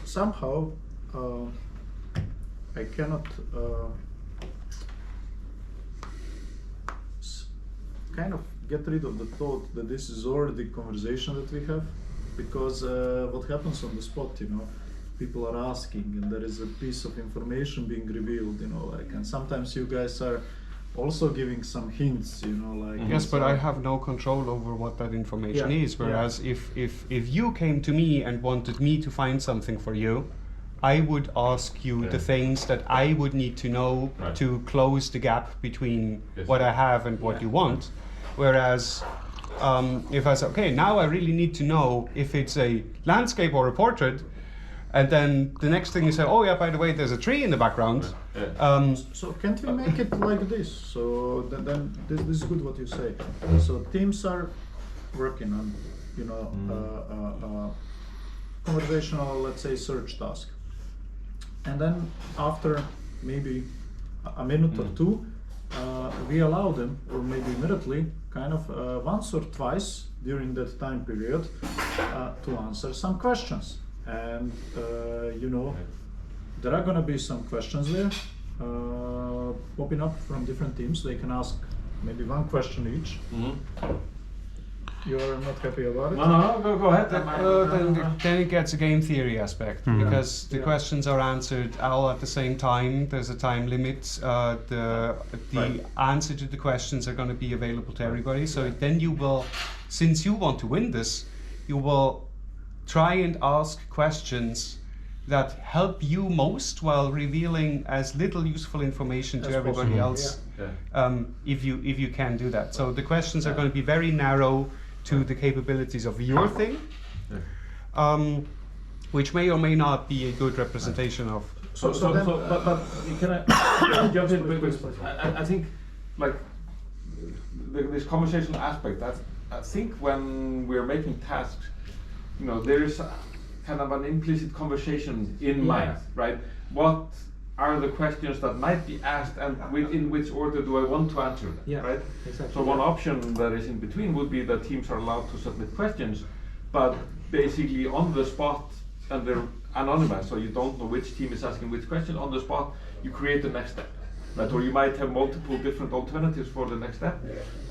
Speaker 1: Somehow, I cannot kind of get rid of the thought that this is already conversation that we have, because what happens on the spot, people are asking, and there is a piece of information being revealed, and sometimes you guys are also giving some hints,
Speaker 3: Yes, but I have no control over what that information is. Whereas if you came to me and wanted me to find something for you, I would ask you the things that I would need to know to close the gap between what I have and what you want. Whereas if I say, okay, now I really need to know if it's a landscape or a portrait, and then the next thing you say, oh yeah, by the way, there's a tree in the background.
Speaker 1: So can't we make it like this? So then this is good what you say. So teams are working on, conversational, let's say, search task. And then after maybe a minute or two, we allow them, or maybe immediately, kind of once or twice during that time period, to answer some questions. And there are gonna be some questions there popping up from different teams. They can ask maybe one question each. You're not happy about it?
Speaker 6: No, go ahead.
Speaker 3: Then it gets a game theory aspect, because the questions are answered all at the same time. There's a time limit. The answer to the questions are going to be available to everybody. So then you will, since you want to win this, you will try and ask questions that help you most while revealing as little useful information to
Speaker 1: As
Speaker 3: everybody
Speaker 1: possible,
Speaker 3: else.
Speaker 6: Yeah.
Speaker 3: If you can do that. So the questions are going to be very narrow to the capabilities of your thing, which may or may not be a good representation of.
Speaker 6: But can I jump in? Because I think like this conversational aspect. I think when we're making tasks, there is kind of an implicit conversation in mind, right? What are the questions that might be asked, and in which order do I want to answer them, right?
Speaker 5: Exactly.
Speaker 6: So one option that is in between would be that teams are allowed to submit questions, but basically on the spot, and they're anonymized, so you don't know which team is asking which question. On the spot, you create the next step, right? Or you might have multiple different alternatives for the next step.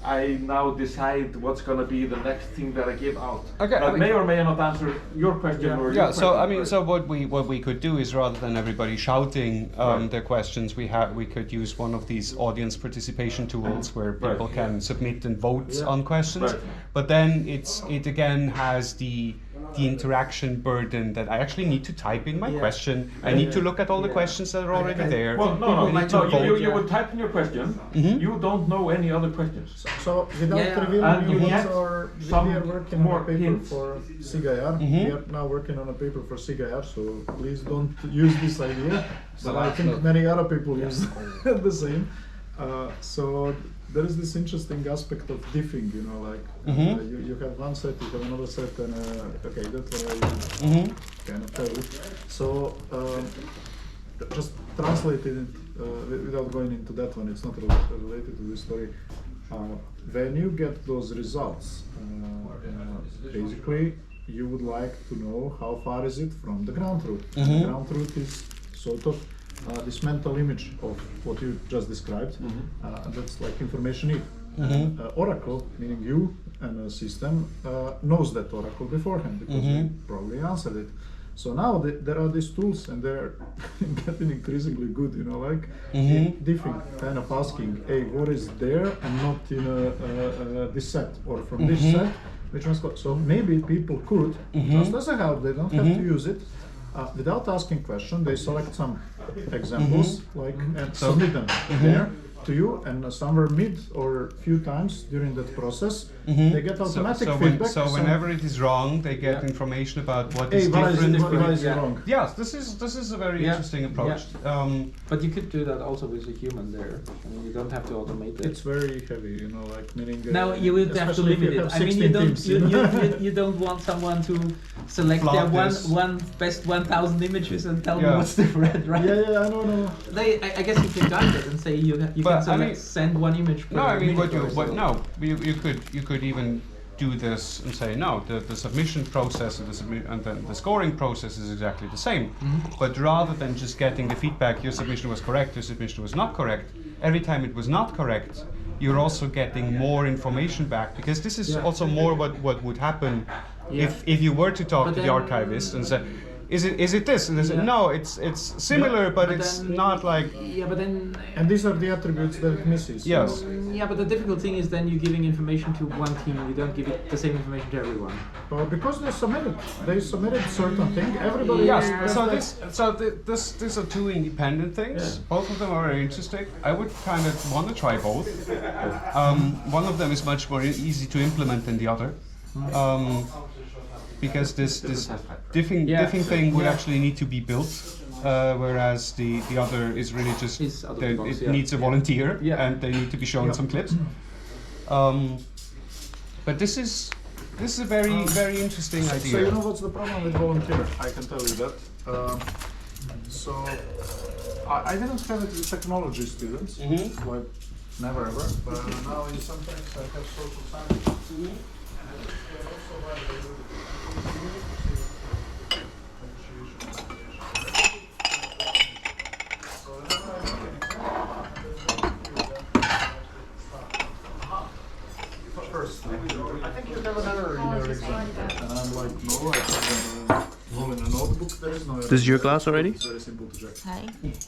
Speaker 6: I now decide what's going to be the next thing that I give out.
Speaker 3: Okay,
Speaker 6: That may or may not answer your question or your
Speaker 3: Yeah.
Speaker 6: question.
Speaker 3: So I mean,
Speaker 6: right?
Speaker 3: so what we could do is, rather than everybody shouting their questions, we could use one of these audience participation tools where people can submit and vote on questions.
Speaker 6: Right.
Speaker 3: But then it again has the interaction burden that I actually need to type in my question. I need to look at all the questions that are already there.
Speaker 6: Well,
Speaker 3: I need to
Speaker 6: no.
Speaker 3: vote.
Speaker 6: You would type in your question. You don't know any other questions.
Speaker 1: So without
Speaker 5: Yeah.
Speaker 1: revealing
Speaker 6: And you
Speaker 1: what
Speaker 6: get
Speaker 1: we
Speaker 6: some
Speaker 1: are working
Speaker 6: more
Speaker 1: on a paper
Speaker 6: hints.
Speaker 1: for SIGIR. We are now working on a paper for SIGIR, so please don't use this idea. But I think many other people use the same. So there is this interesting aspect of diffing, you have one set, you have another set, and okay, that's what I kind of tell you. So just translating it without going into that one, it's not related to this story. When you get those results, basically you would like to know how far is it from the ground truth. The ground truth is sort of this mental image of what you just described. That's like information if. Oracle, meaning you and a system, knows that oracle beforehand because you probably answered it. So now there are these tools, and they're getting increasingly good, in diffing, kind of asking, hey, what is there and not in this set, or from this set, which one's got. So maybe people could, just as a help, they don't have to use it. Without asking question, they select some examples, and submit them there to you, and somewhere mid or few times during that process, they get automatic feedback.
Speaker 3: So whenever it is wrong, they get information about what is
Speaker 1: why
Speaker 3: different.
Speaker 1: why is it wrong?
Speaker 3: Yes, this is a very interesting approach.
Speaker 5: But you could do that also with a human there. I mean, you don't have to automate it.
Speaker 1: It's very heavy, meaning.
Speaker 5: Now you would have to
Speaker 1: especially if
Speaker 5: limit
Speaker 1: you
Speaker 5: it.
Speaker 1: have
Speaker 5: I mean,
Speaker 1: 16
Speaker 5: you don't
Speaker 1: teams,
Speaker 5: you don't want someone to select
Speaker 3: Plot
Speaker 5: their
Speaker 3: this.
Speaker 5: one best 1,000 images and tell me
Speaker 3: Yeah.
Speaker 5: what's different, right?
Speaker 1: Yeah, I know.
Speaker 5: I guess you can guide it and say you
Speaker 3: But,
Speaker 5: can
Speaker 3: I mean-
Speaker 5: send one image per
Speaker 3: No, I mean
Speaker 5: minute or so.
Speaker 3: you could even do this and say no. The submission process and then the scoring process is exactly the same. But rather than just getting the feedback, your submission was correct, your submission was not correct. Every time it was not correct, you're also getting more information back, because this is also more what would happen if you were to talk
Speaker 5: But
Speaker 3: to the
Speaker 5: then-
Speaker 3: archivist and say, is it this? And they say, no, it's similar, but it's
Speaker 5: then-
Speaker 3: not like.
Speaker 5: Yeah, but then.
Speaker 1: And these are the attributes that it misses. so-
Speaker 3: Yes.
Speaker 5: Yeah, but the difficult thing is then you're giving information to one team. You don't give it the same information to everyone.
Speaker 1: Because they submitted certain thing. Everybody.
Speaker 3: Yes.
Speaker 1: has
Speaker 3: So
Speaker 1: that-
Speaker 3: these are two independent things. Both of them are very interesting. I would kind of want to try both. One of them is much more easy to implement than the other. Because this diffing thing would actually need to be built, whereas the other is really just
Speaker 5: Is out of the box,
Speaker 3: it needs a volunteer,
Speaker 5: Yeah.
Speaker 3: and they need to be shown some clips. But this is a very interesting idea.
Speaker 1: So you know what's the problem with volunteer? I can tell you that. So I didn't have it with technology students, like never ever. But now in some things I have social science. And also why they do So whenever I make an example, first, I think you have an error in your example. And I'm like, no, I have a rule in a notebook There is no error.
Speaker 4: This is your glass already?
Speaker 1: It's very simple to check.
Speaker 7: Hi,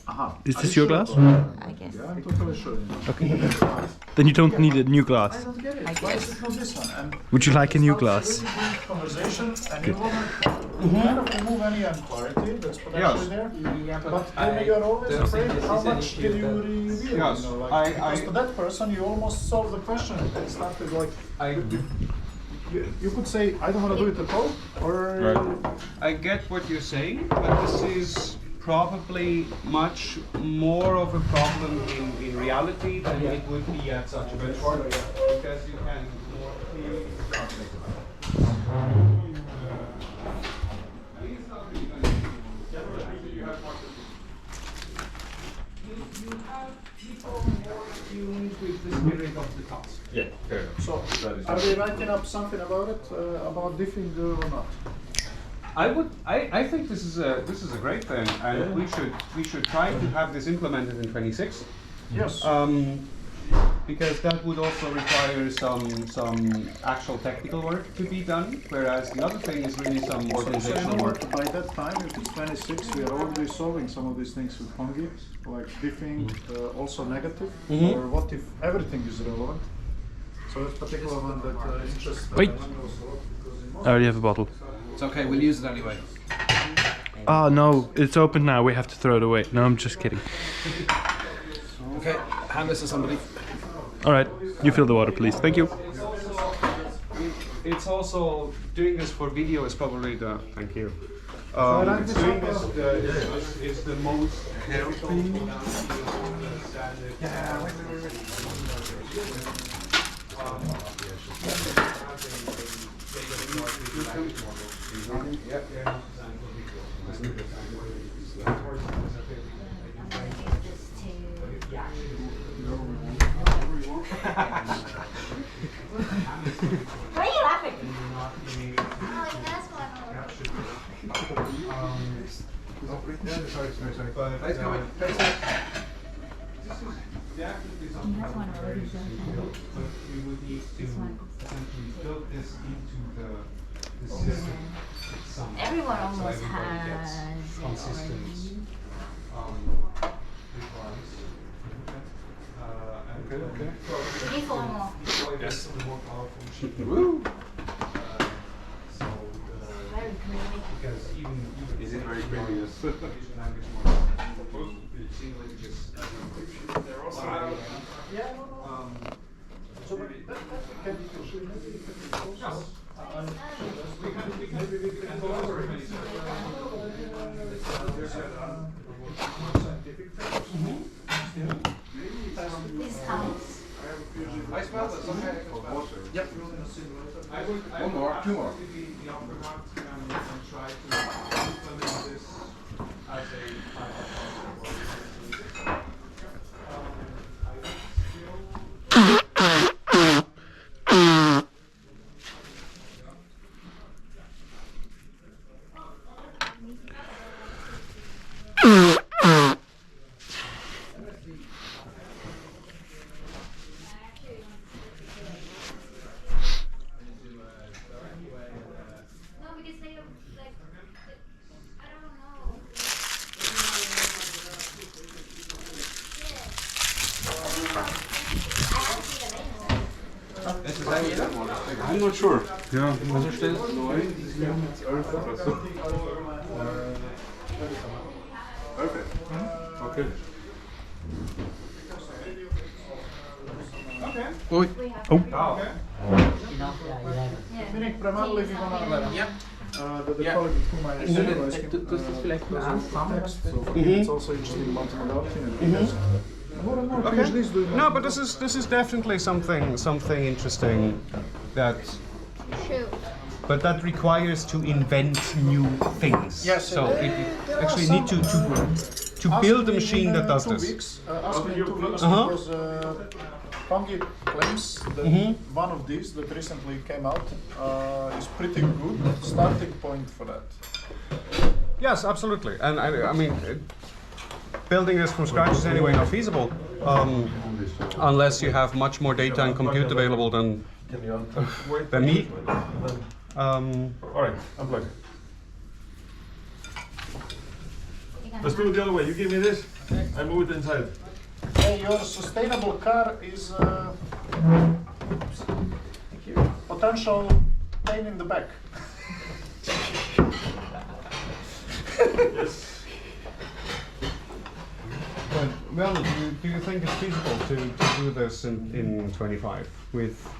Speaker 1: Aha.
Speaker 4: Is
Speaker 1: Are
Speaker 4: this
Speaker 1: you
Speaker 4: your
Speaker 1: sure
Speaker 4: glass?
Speaker 1: about that?
Speaker 7: I guess.
Speaker 1: Yeah, I'm totally sure.
Speaker 4: Okay. Then you don't need a new glass.
Speaker 1: I don't get it.
Speaker 7: I
Speaker 1: Why
Speaker 7: guess.
Speaker 1: is it not this one? And
Speaker 4: Would you like a new
Speaker 1: it's not
Speaker 4: glass?
Speaker 1: really good conversation, and you want to kind of remove any unclarity that's potentially there.
Speaker 5: Yeah,
Speaker 1: But maybe you're always
Speaker 5: don't
Speaker 1: afraid
Speaker 5: think this
Speaker 1: how
Speaker 5: is an
Speaker 1: much
Speaker 5: issue
Speaker 1: did you
Speaker 5: that-
Speaker 1: reveal?
Speaker 3: Yes,
Speaker 1: You know, like, because
Speaker 3: I-
Speaker 1: to that person you almost solved the question. It started like you could say I don't want to do it at all, or
Speaker 3: I get what you're saying, but this is probably much more of a problem in reality than it would be at such a benchmark, because you can more clearly calculate it. You have people more tuned with the spirit of the task.
Speaker 6: Yeah, fair enough.
Speaker 1: so. Are we writing up something about it, about diffing or not?
Speaker 3: I think this is a great thing, and we should try to have this implemented in 26.
Speaker 1: Yes.
Speaker 3: Because that would also require some actual technical work to be done, whereas the other thing is really some
Speaker 1: So you
Speaker 3: organizational
Speaker 1: know
Speaker 3: work.
Speaker 1: what? By that time, if it's 26, we are already solving some of these things with Hongi, like diffing, also negative,
Speaker 3: Mhm.
Speaker 1: or what if everything is relevant. So this particular one that interests.
Speaker 4: Wait. I already have a bottle.
Speaker 2: It's okay, we'll use it anyway.
Speaker 4: Oh no, it's open now. We have to throw it away. No, I'm just kidding.
Speaker 2: Okay, hand this to somebody.
Speaker 4: All right, you fill the water, please. Thank you.
Speaker 3: It's also doing this for video is probably the thank you.
Speaker 1: write this
Speaker 3: Doing
Speaker 1: up,
Speaker 3: this is the most helpful.
Speaker 7: Why are you laughing?
Speaker 3: We would need to essentially build this into the system. somehow.
Speaker 7: Everyone
Speaker 3: So
Speaker 7: almost
Speaker 3: everybody gets
Speaker 7: has it
Speaker 3: consistent
Speaker 7: already.
Speaker 3: replies.
Speaker 8: Okay.
Speaker 7: Need four more.
Speaker 3: Yes. The more powerful machine.
Speaker 6: Woo!
Speaker 3: So the,
Speaker 7: Very creamy.
Speaker 3: because even
Speaker 8: Is it very creamy? Yes.
Speaker 3: Vision language models supposed to be languages as encryption. They're also
Speaker 1: Yeah, no, no. So but that can be actually maybe it can be also.
Speaker 7: This counts.
Speaker 2: I smell this, okay. Yep.
Speaker 3: One
Speaker 2: more, two more.
Speaker 3: The upper half and try to implement this as a type of
Speaker 7: No, because they like, I don't know.
Speaker 8: I'm not sure. Ja. Okay.
Speaker 4: Oh.
Speaker 1: Meaning primarily we want to learn.
Speaker 2: Yep.
Speaker 1: The colleague with whom I was asking,
Speaker 5: Does this vielleicht nur
Speaker 1: context, so for him it's also interesting in multimodality and because more and more PhDs doing
Speaker 3: No, but this is definitely something interesting that. But that requires to invent new things.
Speaker 1: Yes,
Speaker 3: So
Speaker 1: there
Speaker 3: you
Speaker 1: are
Speaker 3: actually
Speaker 1: some-
Speaker 3: need to build a machine that does this.
Speaker 1: Ask me in 2 weeks
Speaker 3: Uh-huh.
Speaker 1: because Pongi claims that one of these that recently came out is pretty good starting point for that.
Speaker 3: Yes, absolutely. And I mean, building this from scratch is anyway not feasible unless you have much more data and compute available than me.
Speaker 6: Alright, unplug. Let's do it the other way. You give me this, I move it inside.
Speaker 1: Hey, your sustainable car is potential pain in the back.
Speaker 6: Yes.
Speaker 3: Well, do you think it's feasible to do this in 25 with